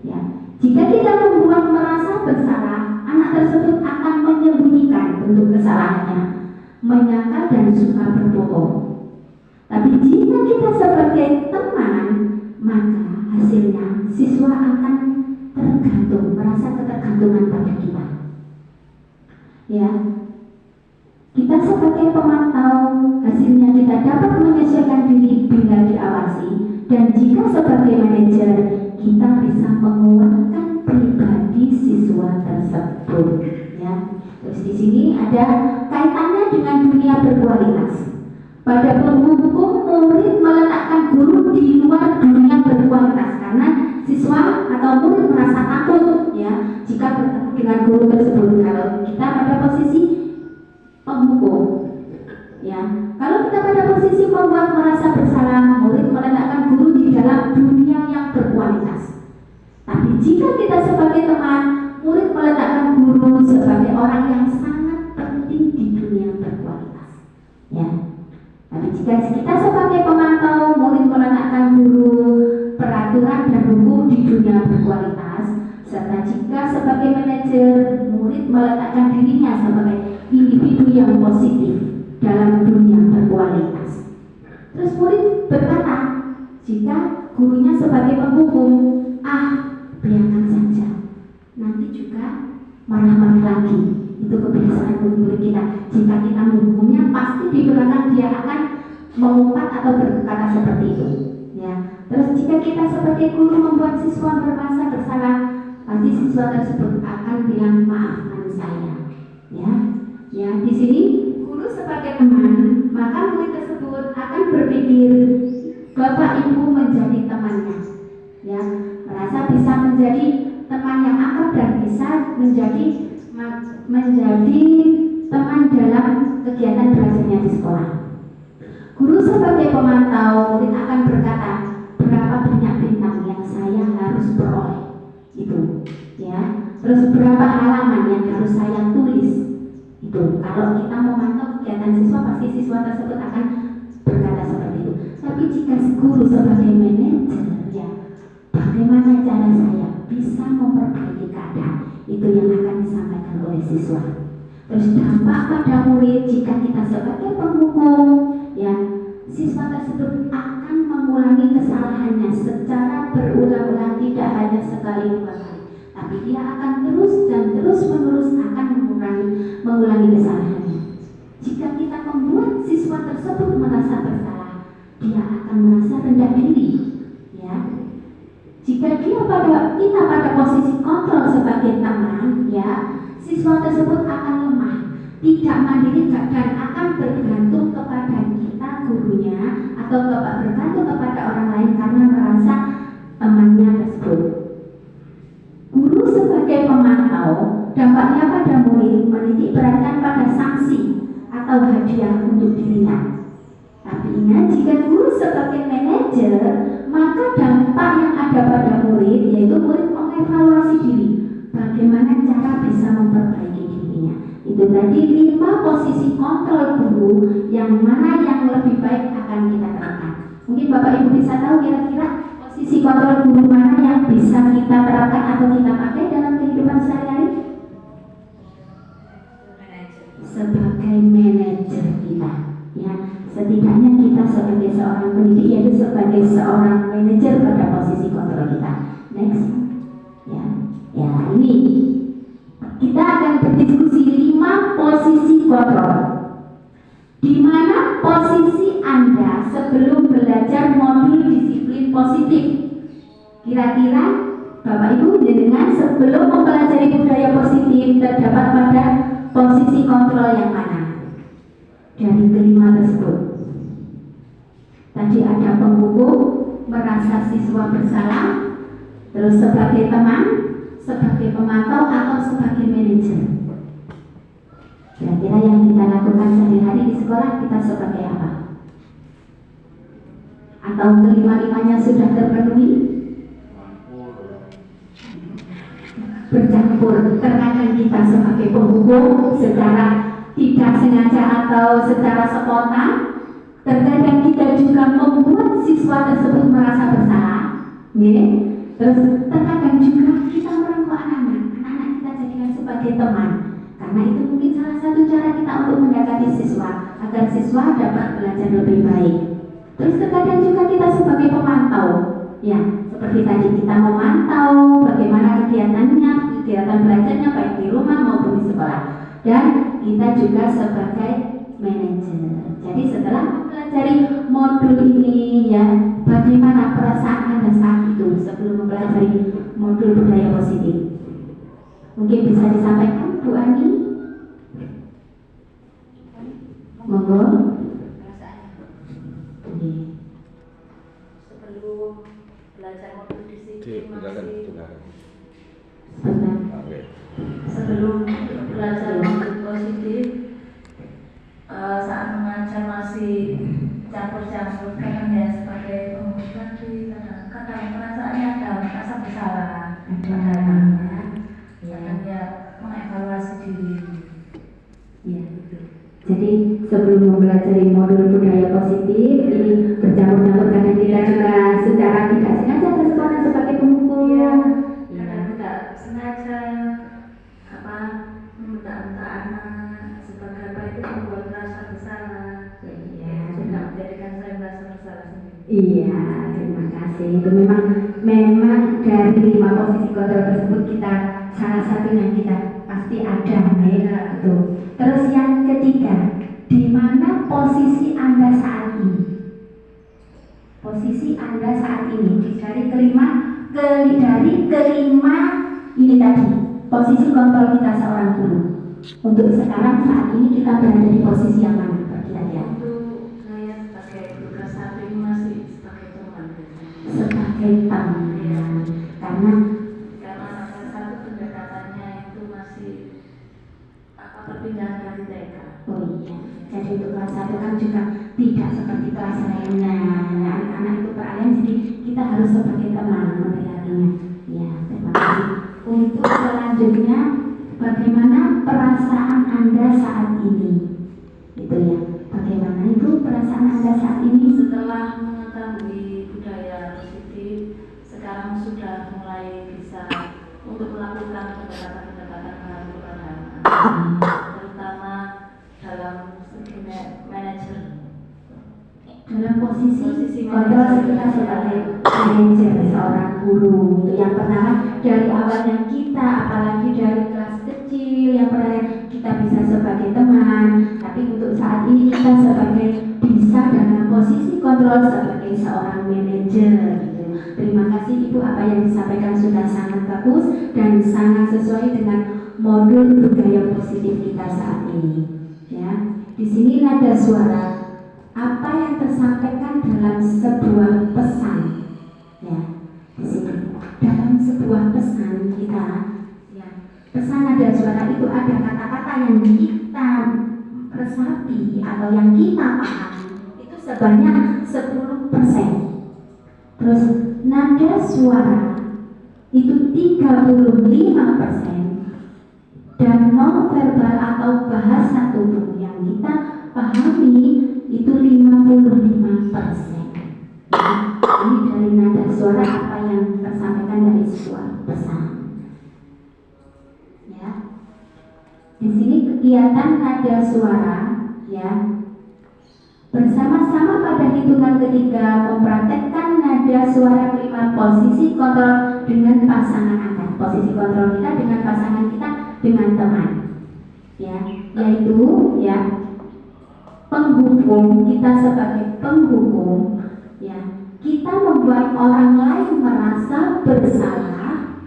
Ya, jika kita membuat merasa bersalah, anak tersebut akan menyembunyikan bentuk kesalahannya, menyangkal dan suka berbohong. Tapi jika kita sebagai teman, maka hasilnya siswa akan tergantung, merasa ketergantungan pada kita. Ya, kita sebagai pemantau, hasilnya kita dapat menyesuaikan diri bila diawasi, dan jika sebagai manajer, kita bisa menguatkan pribadi siswa tersebut. Ya, terus di sini ada kaitannya dengan dunia berkualitas. Pada penghukum, murid meletakkan guru di luar dunia berkualitas karena siswa atau murid merasa takut ya jika bertemu dengan guru tersebut. Kalau kita pada posisi penghukum, ya, kalau kita pada posisi posisi membuat merasa bersalah, murid meletakkan guru di dalam dunia yang berkualitas. Tapi jika kita sebagai teman, murid meletakkan guru sebagai orang yang sangat penting di dunia berkualitas. Ya. Tapi jika kita sebagai pemantau, murid meletakkan guru, peraturan dan hukum di dunia berkualitas, serta jika sebagai manajer, murid meletakkan dirinya sebagai individu yang positif dalam dunia berkualitas. Terus murid berkata, jika gurunya sebagai penghukum, biarkan saja, nanti juga marah-marah lagi. Itu kebiasaan murid kita. Jika kita menghukumnya, pasti di belakang dia akan mengumpat atau berkata seperti itu. Ya. Terus jika kita sebagai guru membuat siswa merasa bersalah, pasti siswa tersebut akan bilang maafkan saya. Ya, ya di sini guru sebagai teman, maka murid tersebut akan berpikir Bapak Ibu menjadi temannya. Ya, merasa bisa menjadi teman yang akrab dan bisa menjadi teman dalam kegiatan belajarnya di sekolah. Guru sebagai pemantau, murid akan berkata, berapa banyak bintang yang saya harus peroleh, itu, ya. Terus berapa halaman yang harus saya tulis, itu. Kalau kita memantau kegiatan siswa, pasti siswa tersebut akan berkata seperti itu. Tapi jika guru sebagai manajer, ya, bagaimana cara saya bisa memperbaiki keadaan, itu yang akan disampaikan oleh siswa. Terus dampak pada murid jika kita sebagai penghukum, ya, siswa tersebut akan mengulangi kesalahannya secara berulang-ulang, tidak hanya sekali dua kali, tapi dia akan terus dan terus menerus akan mengulangi kesalahannya. Jika kita membuat siswa tersebut merasa bersalah, dia akan merasa rendah diri, ya. Jika kita pada posisi kontrol sebagai teman, ya, siswa tersebut akan lemah, tidak mandiri dan akan bergantung kepada kita gurunya atau bergantung kepada orang lain karena merasa temannya tersebut. Guru sebagai pemantau, dampaknya pada murid menitik beratkan pada sanksi atau hadiah untuk dirinya. Tapi ingat, jika guru sebagai manajer, maka dampak yang ada pada murid yaitu murid mengevaluasi diri, bagaimana cara bisa memperbaiki dirinya. Itu tadi 5 posisi kontrol guru, yang mana yang lebih baik akan kita terapkan. Mungkin Bapak Ibu bisa tahu kira-kira posisi kontrol guru mana yang bisa kita terapkan atau kita pakai dalam kehidupan sehari-hari? Sebagai manajer kita, ya, setidaknya kita sebagai seorang pendidik, yaitu sebagai seorang manajer pada posisi kontrol kita. Next, ya, ya ini kita akan berdiskusi 5 posisi kontrol. Di mana posisi Anda sebelum belajar modul disiplin positif? Kira-kira Bapak Ibu dengan sebelum mempelajari budaya positif terdapat pada posisi kontrol yang mana? Dari kelima tersebut. Tadi ada penghukum, merasa siswa bersalah, terus sebagai teman, sebagai pemantau, atau sebagai manajer. Kira-kira yang kita lakukan sehari-hari di sekolah, kita sebagai apa? Atau kelima-limanya sudah terpenuhi? Bercampur. Terkadang kita sebagai penghukum secara tidak sengaja atau secara spontan. Terkadang kita juga membuat siswa tersebut merasa bersalah, ya. Terus terkadang juga kita merangkul anak-anak kita jadikan sebagai teman, karena itu mungkin salah satu cara kita untuk mendekati siswa agar siswa dapat belajar lebih baik. Terus terkadang juga kita sebagai pemantau, ya, seperti tadi kita memantau bagaimana kegiatan belajarnya baik di rumah maupun di sekolah, dan kita juga sebagai manajer. Jadi setelah mempelajari modul ini, ya, bagaimana perasaan Anda saat itu sebelum mempelajari modul budaya positif? Mungkin bisa disampaikan, Bu Ani? Monggo. Sebelum belajar modul disiplin sebelum belajar modul positif, saat mengajar masih bercampur-campur kadang ya sebagai pengobati, kadang perasaannya ada merasa bersalah, kadang ya mengevaluasi diri. Ya, jadi sebelum mempelajari modul budaya positif ini bercampur-campur karena kita juga secara tidak sengaja bersekolah sebagai penghukum. Kadang tidak sengaja meminta anak sebagai apa itu membuat merasa bersalah. Tidak menjadikan saya merasa bersalah sendiri. Iya, terima kasih. Itu memang dari 5 posisi kontrol tersebut kita salah satu yang kita pasti ada, ya. Itu. Terus yang ketiga, di mana posisi Anda saat ini? Posisi Anda saat ini dari kelima ini tadi posisi kontrol kita seorang guru. Untuk sekarang saat ini kita berada di posisi yang mana? Kira-kira? Untuk saya sebagai tugas saat ini masih sebagai teman. Sebagai teman, karena salah satu pendekatannya itu masih perpindahan dari TK. oh iya, jadi untuk kelas 1 kan juga tidak seperti kelas lainnya. Anak-anak itu beralih, jadi kita harus sebagai teman melihatnya. Ya, terima kasih. Untuk selanjutnya, bagaimana perasaan Anda saat ini? Itu ya, bagaimana itu perasaan Anda saat ini? Setelah mengetahui budaya positif, sekarang sudah mulai bisa untuk melakukan pendekatan-pendekatan kepada terutama dalam segi manajer. Dalam posisi kontrol kita sebagai manajer seorang guru. Yang pertama dari awalnya kita, apalagi dari kelas kecil yang pertama kita bisa sebagai teman, tapi untuk saat ini kita sebagai bisa dalam posisi kontrol sebagai seorang manajer. Gitu. Terima kasih Ibu, apa yang disampaikan sudah sangat bagus dan sangat sesuai dengan modul budaya positif kita saat ini. Ya, di sini nada suara. Apa yang tersampaikan dalam sebuah pesan, ya, di sini dalam sebuah pesan kita, ya, pesan nada suara itu ada kata-kata yang kita resapi atau yang kita pahami itu sebanyak 10%. Terus nada suara itu 35%. Dan non verbal atau bahasa tubuh yang kita pahami itu 55%. Ini dari nada suara apa yang tersampaikan dari sebuah pesan. Ya, di sini kegiatan nada suara, ya, bersama-sama pada hitungan ketiga mempraktekkan nada suara 5 posisi kontrol dengan pasangan Anda. Posisi kontrol kita dengan pasangan kita dengan teman, ya, yaitu ya penghukum. Kita sebagai penghukum, ya, kita membuat orang lain merasa bersalah.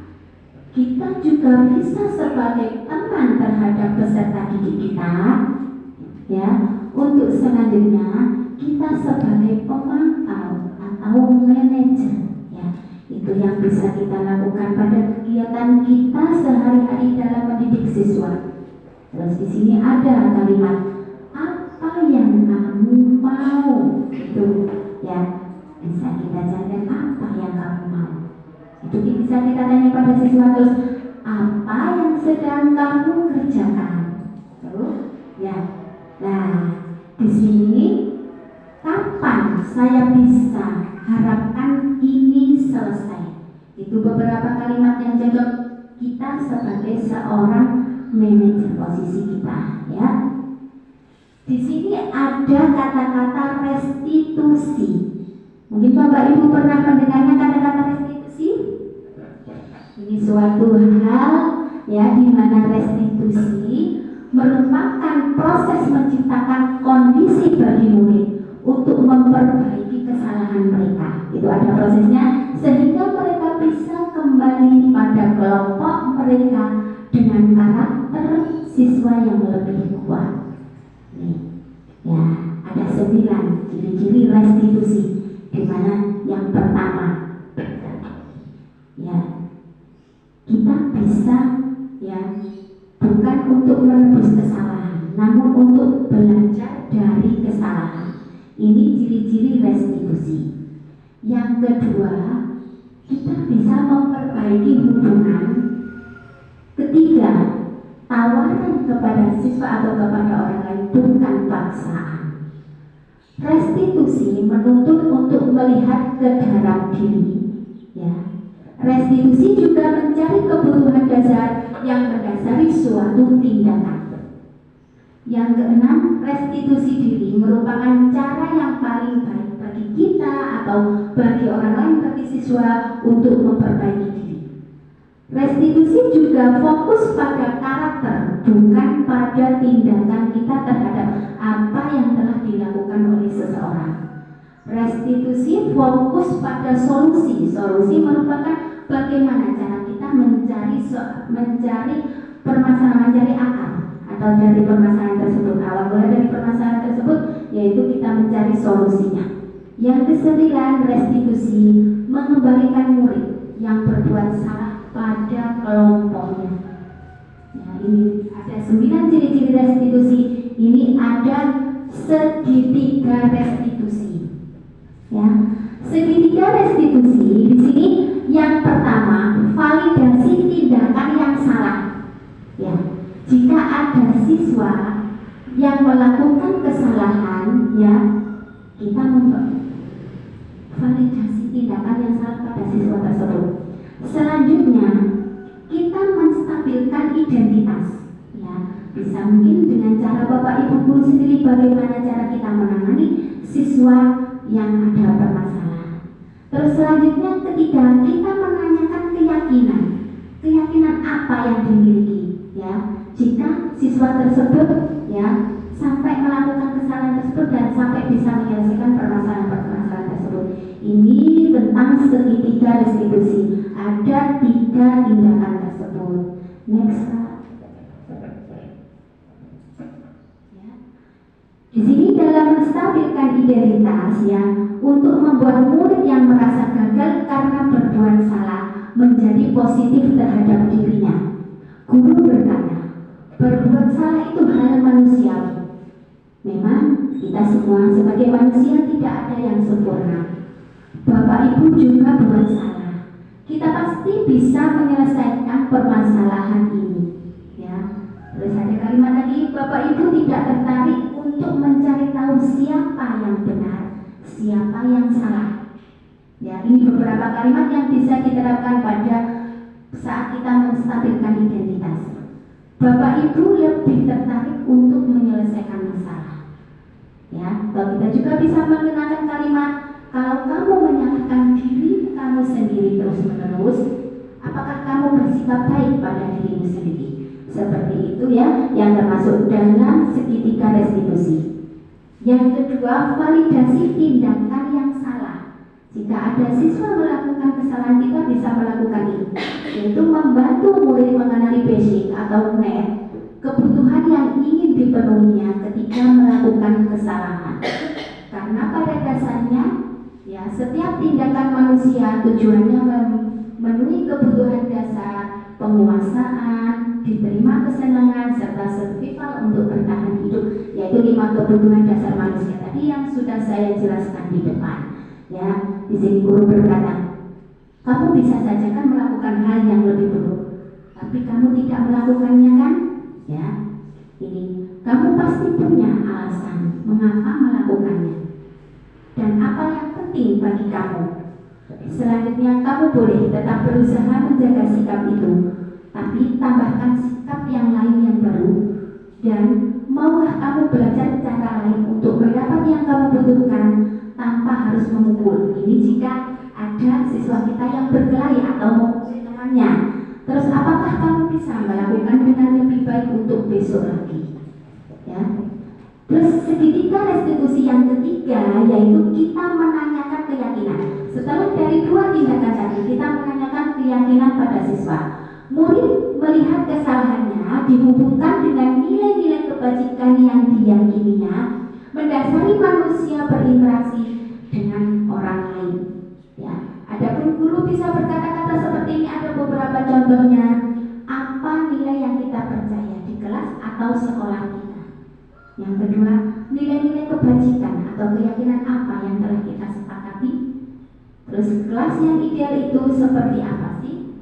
Kita juga bisa sebagai teman terhadap peserta didik kita, ya. Untuk selanjutnya kita sebagai pemantau atau manajer, ya, itu yang bisa kita lakukan pada kegiatan kita sehari-hari dalam mendidik siswa. Terus di sini ada kalimat apa yang kamu mau, itu ya bisa kita cari apa yang kamu mau. Itu bisa kita tanya pada siswa. Terus apa yang sedang kamu kerjakan, terus ya. Nah, di sini kapan saya bisa harapkan ini selesai. Itu beberapa kalimat yang cocok kita sebagai seorang manajer posisi kita, ya. Di sini ada kata-kata restitusi. Mungkin Bapak Ibu pernah mendengarnya kata-kata restitusi? Ini suatu hal, ya, di mana restitusi merupakan proses menciptakan kondisi bagi murid untuk memperbaiki kesalahan mereka. Itu ada prosesnya sehingga mereka bisa kembali pada kelompok mereka dengan karakter siswa yang lebih kuat. Nih, ya, ada 9 ciri-ciri restitusi, di mana yang pertama, ya, kita bisa, ya, bukan untuk menebus kesalahan, namun untuk belajar dari kesalahan. Ini ciri-ciri restitusi. Yang kedua, kita bisa memperbaiki hubungan. Ketiga, tawaran kepada siswa atau kepada orang lain bukan paksaan. Restitusi menuntut untuk melihat ke dalam diri, ya. Restitusi juga mencari kebutuhan dasar yang mendasari suatu tindakan. Yang keenam, restitusi diri merupakan cara yang paling baik bagi kita atau bagi orang lain, bagi siswa untuk memperbaiki diri. Restitusi juga fokus pada karakter, bukan pada tindakan kita terhadap apa yang telah dilakukan oleh seseorang. Restitusi fokus pada solusi. Solusi merupakan bagaimana cara kita mencari permasalahan, mencari akar atau dari permasalahan tersebut. Awal mula dari permasalahan tersebut yaitu kita mencari solusinya. Yang kesembilan, restitusi mengembalikan murid yang berbuat salah pada kelompoknya. Ya, ini ada 9 ciri-ciri restitusi. Ini ada segitiga restitusi. Ya, segitiga restitusi di sini yang pertama, validasi tindakan yang salah. Ya, jika ada siswa yang melakukan kesalahan, ya, kita validasi tindakan yang salah pada siswa tersebut. Selanjutnya, kita menstabilkan identitas. Ya, bisa mungkin dengan cara Bapak Ibu guru sendiri bagaimana cara kita menangani siswa yang ada bermasalah. Terus selanjutnya ketiga, kita menanyakan keyakinan apa yang dimiliki, ya. Jika siswa tersebut, ya, sampai melakukan kesalahan tersebut dan sampai bisa menyelesaikan permasalahan tersebut. Ini tentang segitiga restitusi. Ada 3 tindakan tersebut. Next. Ya. Di sini dalam menstabilkan identitas, ya, untuk membuat murid yang merasa gagal karena berbuat salah menjadi positif terhadap dirinya. Guru berkata, berbuat salah itu hal manusiawi. Memang kita semua sebagai manusia tidak ada yang sempurna. Bapak Ibu juga buat salah. Kita pasti bisa menyelesaikan permasalahan ini, ya. Terus ada kalimat lagi, Bapak Ibu tidak tertarik untuk mencari tahu siapa yang benar, siapa yang salah. Ya, ini beberapa kalimat yang bisa diterapkan pada saat kita menstabilkan identitas. Bapak Ibu lebih tertarik untuk menyelesaikan masalah. Ya, atau kita juga bisa menggunakan kalimat, kalau kamu menyalahkan diri kamu sendiri terus-menerus, apakah kamu bersikap baik pada dirimu sendiri? Seperti itu, ya, yang termasuk dalam segitiga restitusi. Yang kedua, validasi tindakan yang salah. Jika ada siswa melakukan kesalahan, kita bisa melakukan ini, yaitu membantu murid mengenali basic atau NET, kebutuhan yang ingin dipenuhinya ketika melakukan kesalahan. Karena pada dasarnya, ya, setiap tindakan manusia tujuannya memenuhi kebutuhan dasar, penguasaan, diterima kesenangan, serta survival untuk bertahan hidup, yaitu 5 kebutuhan dasar manusia tadi yang sudah saya jelaskan di depan. Ya, di sini guru berkata, kamu bisa saja kan melakukan hal yang lebih buruk, tapi kamu tidak melakukannya, kan? Ya, ini kamu pasti punya alasan mengapa melakukannya dan apa yang penting bagi kamu. Selanjutnya, kamu boleh tetap berusaha menjaga sikap itu, tapi tambahkan sikap yang lain yang baru. Dan maukah kamu belajar cara lain untuk mendapat yang kamu butuhkan tanpa harus memukul? Ini jika ada siswa kita yang berkelahi atau memukul temannya. Terus apakah kamu bisa melakukan dengan lebih baik untuk besok lagi? Ya. Terus segitiga restitusi yang ketiga, yaitu kita menanyakan keyakinan. Setelah dari 2 tindakan tadi, kita menanyakan keyakinan pada siswa. Murid melihat kesalahannya dihubungkan dengan nilai-nilai kebajikan yang diyakininya, mendasari manusia berinteraksi dengan orang lain. Ya, adapun guru bisa berkata-kata seperti ini, ada beberapa contohnya. Apa nilai yang kita percaya di kelas atau sekolah kita? Yang kedua, nilai-nilai kebajikan atau keyakinan apa yang telah kita sepakati? Terus kelas yang ideal itu seperti apa sih?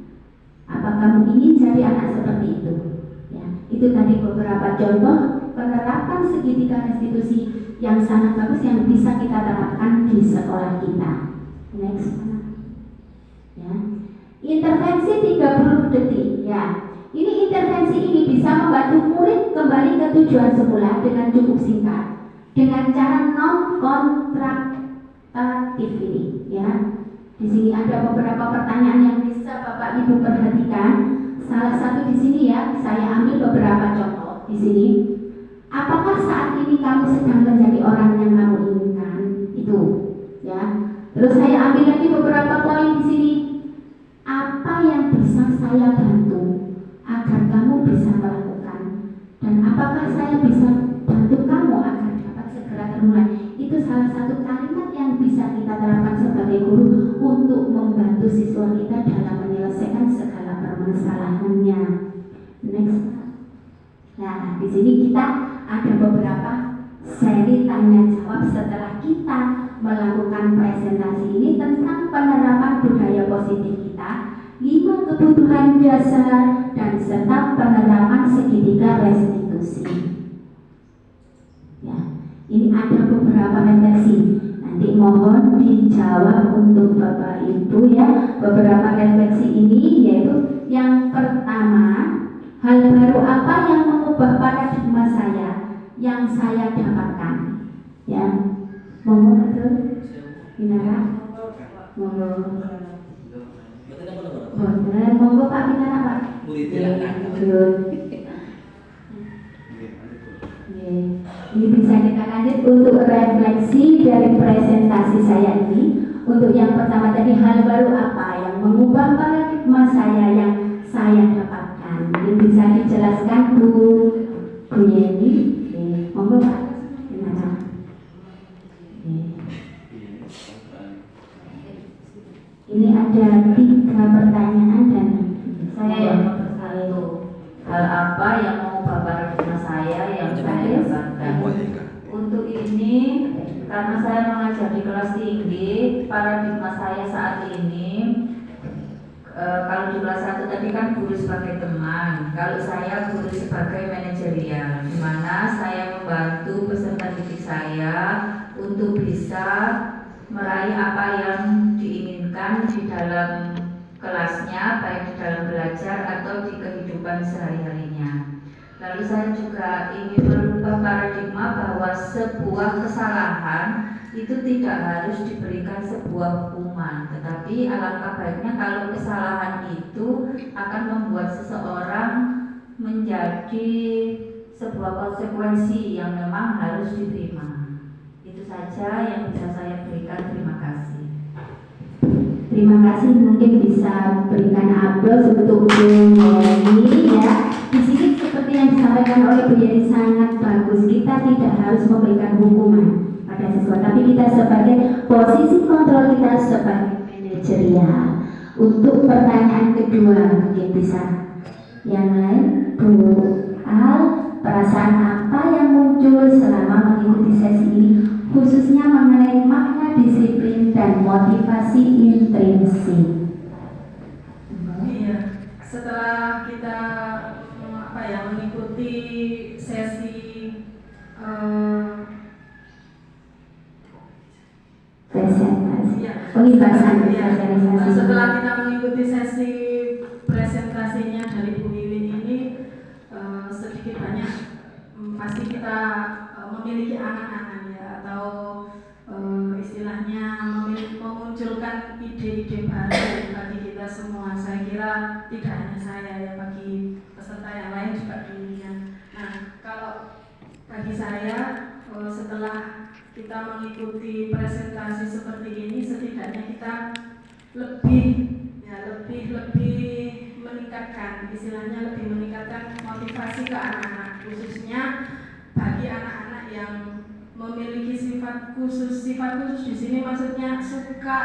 Apa kamu ingin jadi anak seperti itu? Ya, itu tadi beberapa contoh penerapan segitiga restitusi yang sangat bagus yang bisa kita terapkan di sekolah kita. Next. Ya. Intervensi 30 detik. Ya. Ini intervensi ini bisa membantu murid kembali ke tujuan semula dengan cukup singkat, dengan cara non kontraktatif ini. Ya. Di sini ada beberapa pertanyaan yang bisa Bapak Ibu perhatikan. Salah satu di sini ya, saya ambil beberapa contoh di sini. Apakah saat ini kamu sedang menjadi orang yang kamu inginkan? Itu, ya. Terus saya ambil lagi beberapa poin di sini. Apa yang bisa saya bantu agar kamu bisa melakukan? Dan apakah saya bisa bantu kamu agar dapat segera termulai? Itu salah satu kalimat yang bisa kita terapkan sebagai guru untuk membantu siswa kita dalam menyelesaikan segala permasalahannya. Next. Nah, di sini kita ada beberapa seri tanya jawab setelah kita melakukan presentasi ini tentang penerapan budaya positif kita, 5 kebutuhan dasar, dan serta penerapan segitiga restitusi. Ya, ini ada beberapa refleksi. Nanti mohon dijawab untuk Bapak Ibu ya. Beberapa refleksi ini yaitu yang pertama, hal baru apa yang mengubah paradigma saya yang saya dapatkan? Ya, monggo betul. Binara, monggo. Betul, monggo Pak Binara Pak. Ini bisa kita lanjut untuk refleksi dari presentasi saya ini. Untuk yang pertama tadi, hal baru apa yang mengubah paradigma saya yang saya dapatkan? Ini bisa dijelaskan Bu Yeni. Monggo Pak. Gimana? Ini ada 3 pertanyaan dan Saya yang nomor 1, hal apa yang mengubah paradigma saya yang saya dapatkan? Untuk ini, karena saya mengajar di kelas tinggi, paradigma saya saat ini, kalau di kelas 1 tadi kan guru sebagai teman, kalau saya guru sebagai manajerial, di mana saya membantu peserta didik saya untuk bisa meraih apa yang diinginkan di dalam kelasnya, baik di dalam belajar atau di kehidupan sehari-harinya. Lalu saya juga ingin merubah paradigma bahwa sebuah kesalahan itu tidak harus diberikan sebuah hukuman, tetapi alangkah baiknya kalau kesalahan itu akan membuat seseorang menjadi sebuah konsekuensi yang memang harus diterima. Itu saja yang bisa saya berikan. Terima kasih. Terima kasih, mungkin bisa berikan aplaus untuk Bu Yeni ya. Di sini seperti yang disampaikan oleh Bu Yeni sangat bagus. Kita tidak harus memberikan hukuman pada siswa, tapi kita sebagai posisi kontrol kita sebagai manajerial. Untuk pertanyaan kedua mungkin bisa yang lain, Bu Al, perasaan apa yang muncul selama mengikuti sesi ini, khususnya mengenai makna disiplin dan motivasi intrinsik? Iya, setelah kita mengikuti sesi presentasi, ya, pembahasan ya, sosialisasi. setelah kita mengikuti sesi presentasinya dari Bu Wiwin ini, sedikit banyak pasti kita memiliki angan-angan ya, atau istilahnya memunculkan ide-ide baru bagi kita semua. Saya kira tidak hanya saya ya, bagi peserta yang lain juga demikian. Nah, kalau bagi saya setelah kita mengikuti presentasi seperti ini, setidaknya kita lebih meningkatkan, istilahnya lebih meningkatkan motivasi ke anak-anak, khususnya bagi anak-anak yang memiliki sifat khusus di sini maksudnya suka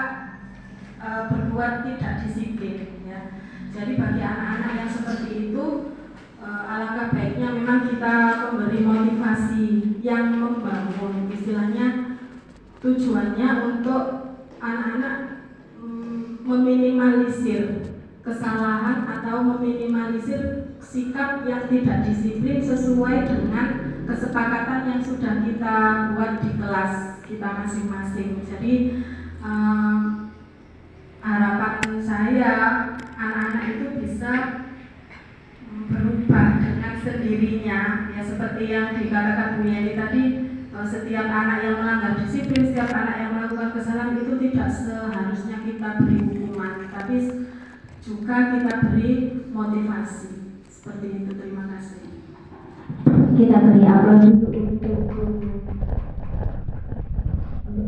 berbuat tidak disiplin ya. Jadi bagi anak-anak yang seperti itu, alangkah baiknya memang kita memberi motivasi yang membangun, istilahnya tujuannya untuk anak-anak meminimalisir kesalahan atau meminimalisir sikap yang tidak disiplin sesuai dengan kesepakatan yang sudah kita buat di kelas kita masing-masing. Jadi harapan saya anak-anak itu bisa berubah dengan sendirinya, ya seperti yang dikatakan Bu Yani tadi, setiap anak yang melanggar disiplin, setiap anak yang melakukan kesalahan itu tidak seharusnya kita beri hukuman, tapi juga kita beri motivasi. Seperti itu, terima kasih. Kita beri aplaus dulu untuk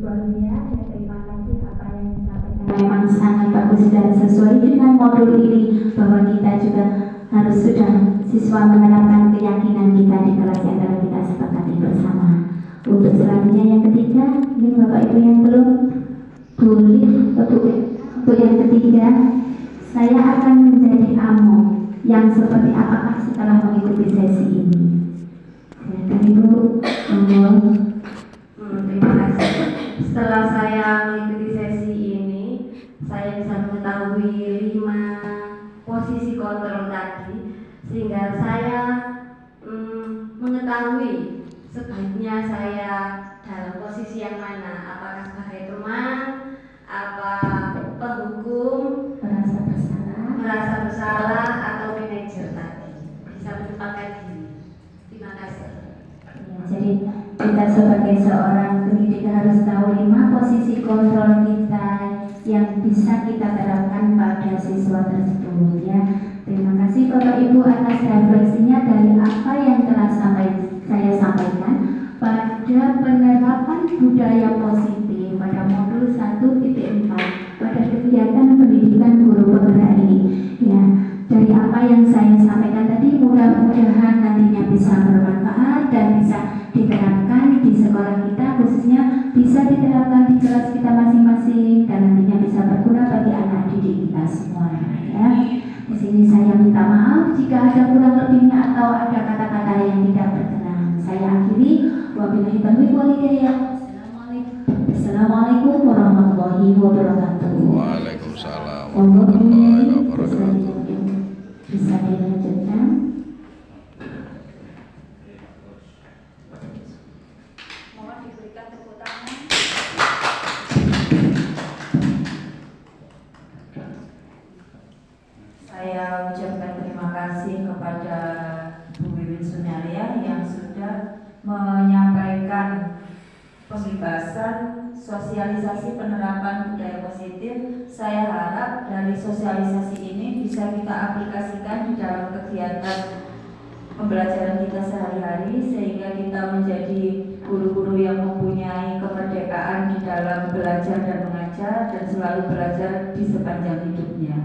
Waluya, dan terima kasih apa yang disampaikan memang sangat bagus dan sesuai dengan modul ini, bahwa kita juga harus sudah siswa menerapkan keyakinan kita di kelas yang telah kita sepakati bersama. Untuk selanjutnya yang ketiga, ini Bapak Ibu yang belum tulis, untuk yang ketiga, saya akan menjadi AMO yang seperti apakah setelah mengikuti sesi ini. Silakan Ibu. Terima kasih. Setelah saya mengikuti sesi ini, saya bisa mengetahui 5 posisi kontrol tadi, sehingga saya mengetahui sebaiknya saya dalam posisi yang mana, apakah sebagai teman, apa penghukum, merasa bersalah atau manajer tadi, bisa menyempatkan diri. Terima kasih. Ya, jadi kita sebagai seorang pendidik harus tahu 5 posisi kontrol kita yang bisa kita terapkan pada siswa tersebut, ya. Terima kasih Bapak Ibu atas refleksinya dari apa yang telah saya sampaikan pada penerapan budaya positif pada modul 1.4 pada kegiatan pendidikan guru penggerak ini. Ya, dari apa yang saya sampaikan tadi, mudah-mudahan nantinya bisa bermanfaat dan bisa diterapkan di sekolah kita, khususnya bisa diterapkan di kelas kita masing-masing, dan nantinya bisa berguna bagi anak didik kita semua, ya. Di sini saya minta maaf jika ada kurang lebihnya atau ada kata-kata yang tidak berkenan. Saya akhiri. Wabillahi taufiq wal hidayah. Assalamualaikum warahmatullahi wabarakatuh. Waalaikumsalam warahmatullahi wabarakatuh. Bisa dilanjutkan. Mohon diberikan tepuk tangan. Saya ucapkan terima kasih kepada Bu Wiwin Sunyalia yang sudah menyampaikan pembebasan sosialisasi penerapan budaya positif. Saya harap dari sosialisasi ini bisa kita aplikasikan di dalam kegiatan pembelajaran kita sehari-hari, sehingga kita menjadi guru-guru yang mempunyai kemerdekaan di dalam belajar dan mengajar, dan selalu belajar di sepanjang hidupnya.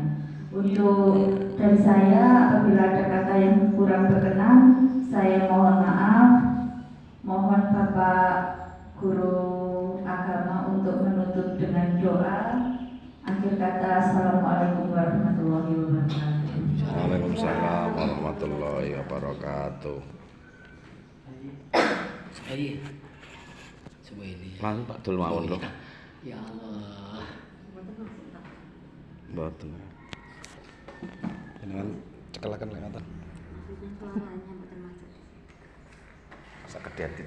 Untuk dari saya, apabila ada kata yang kurang berkenan, saya mohon maaf. Mohon Bapak Guru Agama untuk menutup dengan doa. Akhir kata, Assalamualaikum warahmatullahi wabarakatuh. Waalaikumsalam warahmatullahi wabarakatuh. Iya. Coba ini. Langsung Pak Dul mawon lho. Ya Allah. Mboten. Jenengan cekelaken lek ngoten. Sakedhati.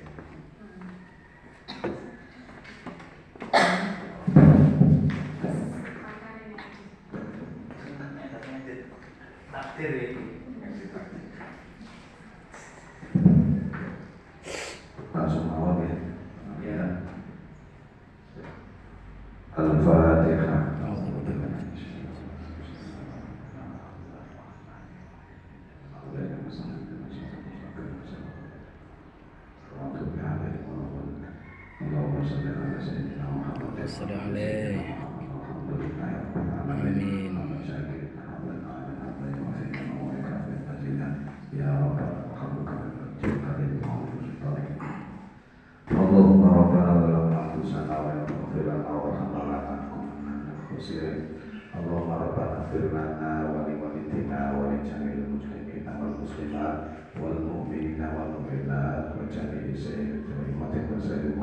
Takdir ini. Langsung mawon ya. Ya. Al-Fatihah. Amin. Allahumma rabbana zalamna anfusana wa lam taghfir lana wa tarhamna lanakunanna minal khasirin. Allahumma rabbana ighfir lana wa li walidina wa li jami'il muslimina wal muslimat wal mu'minina wal mu'minat wa jami'i sayyidil ummatin wa sayyidil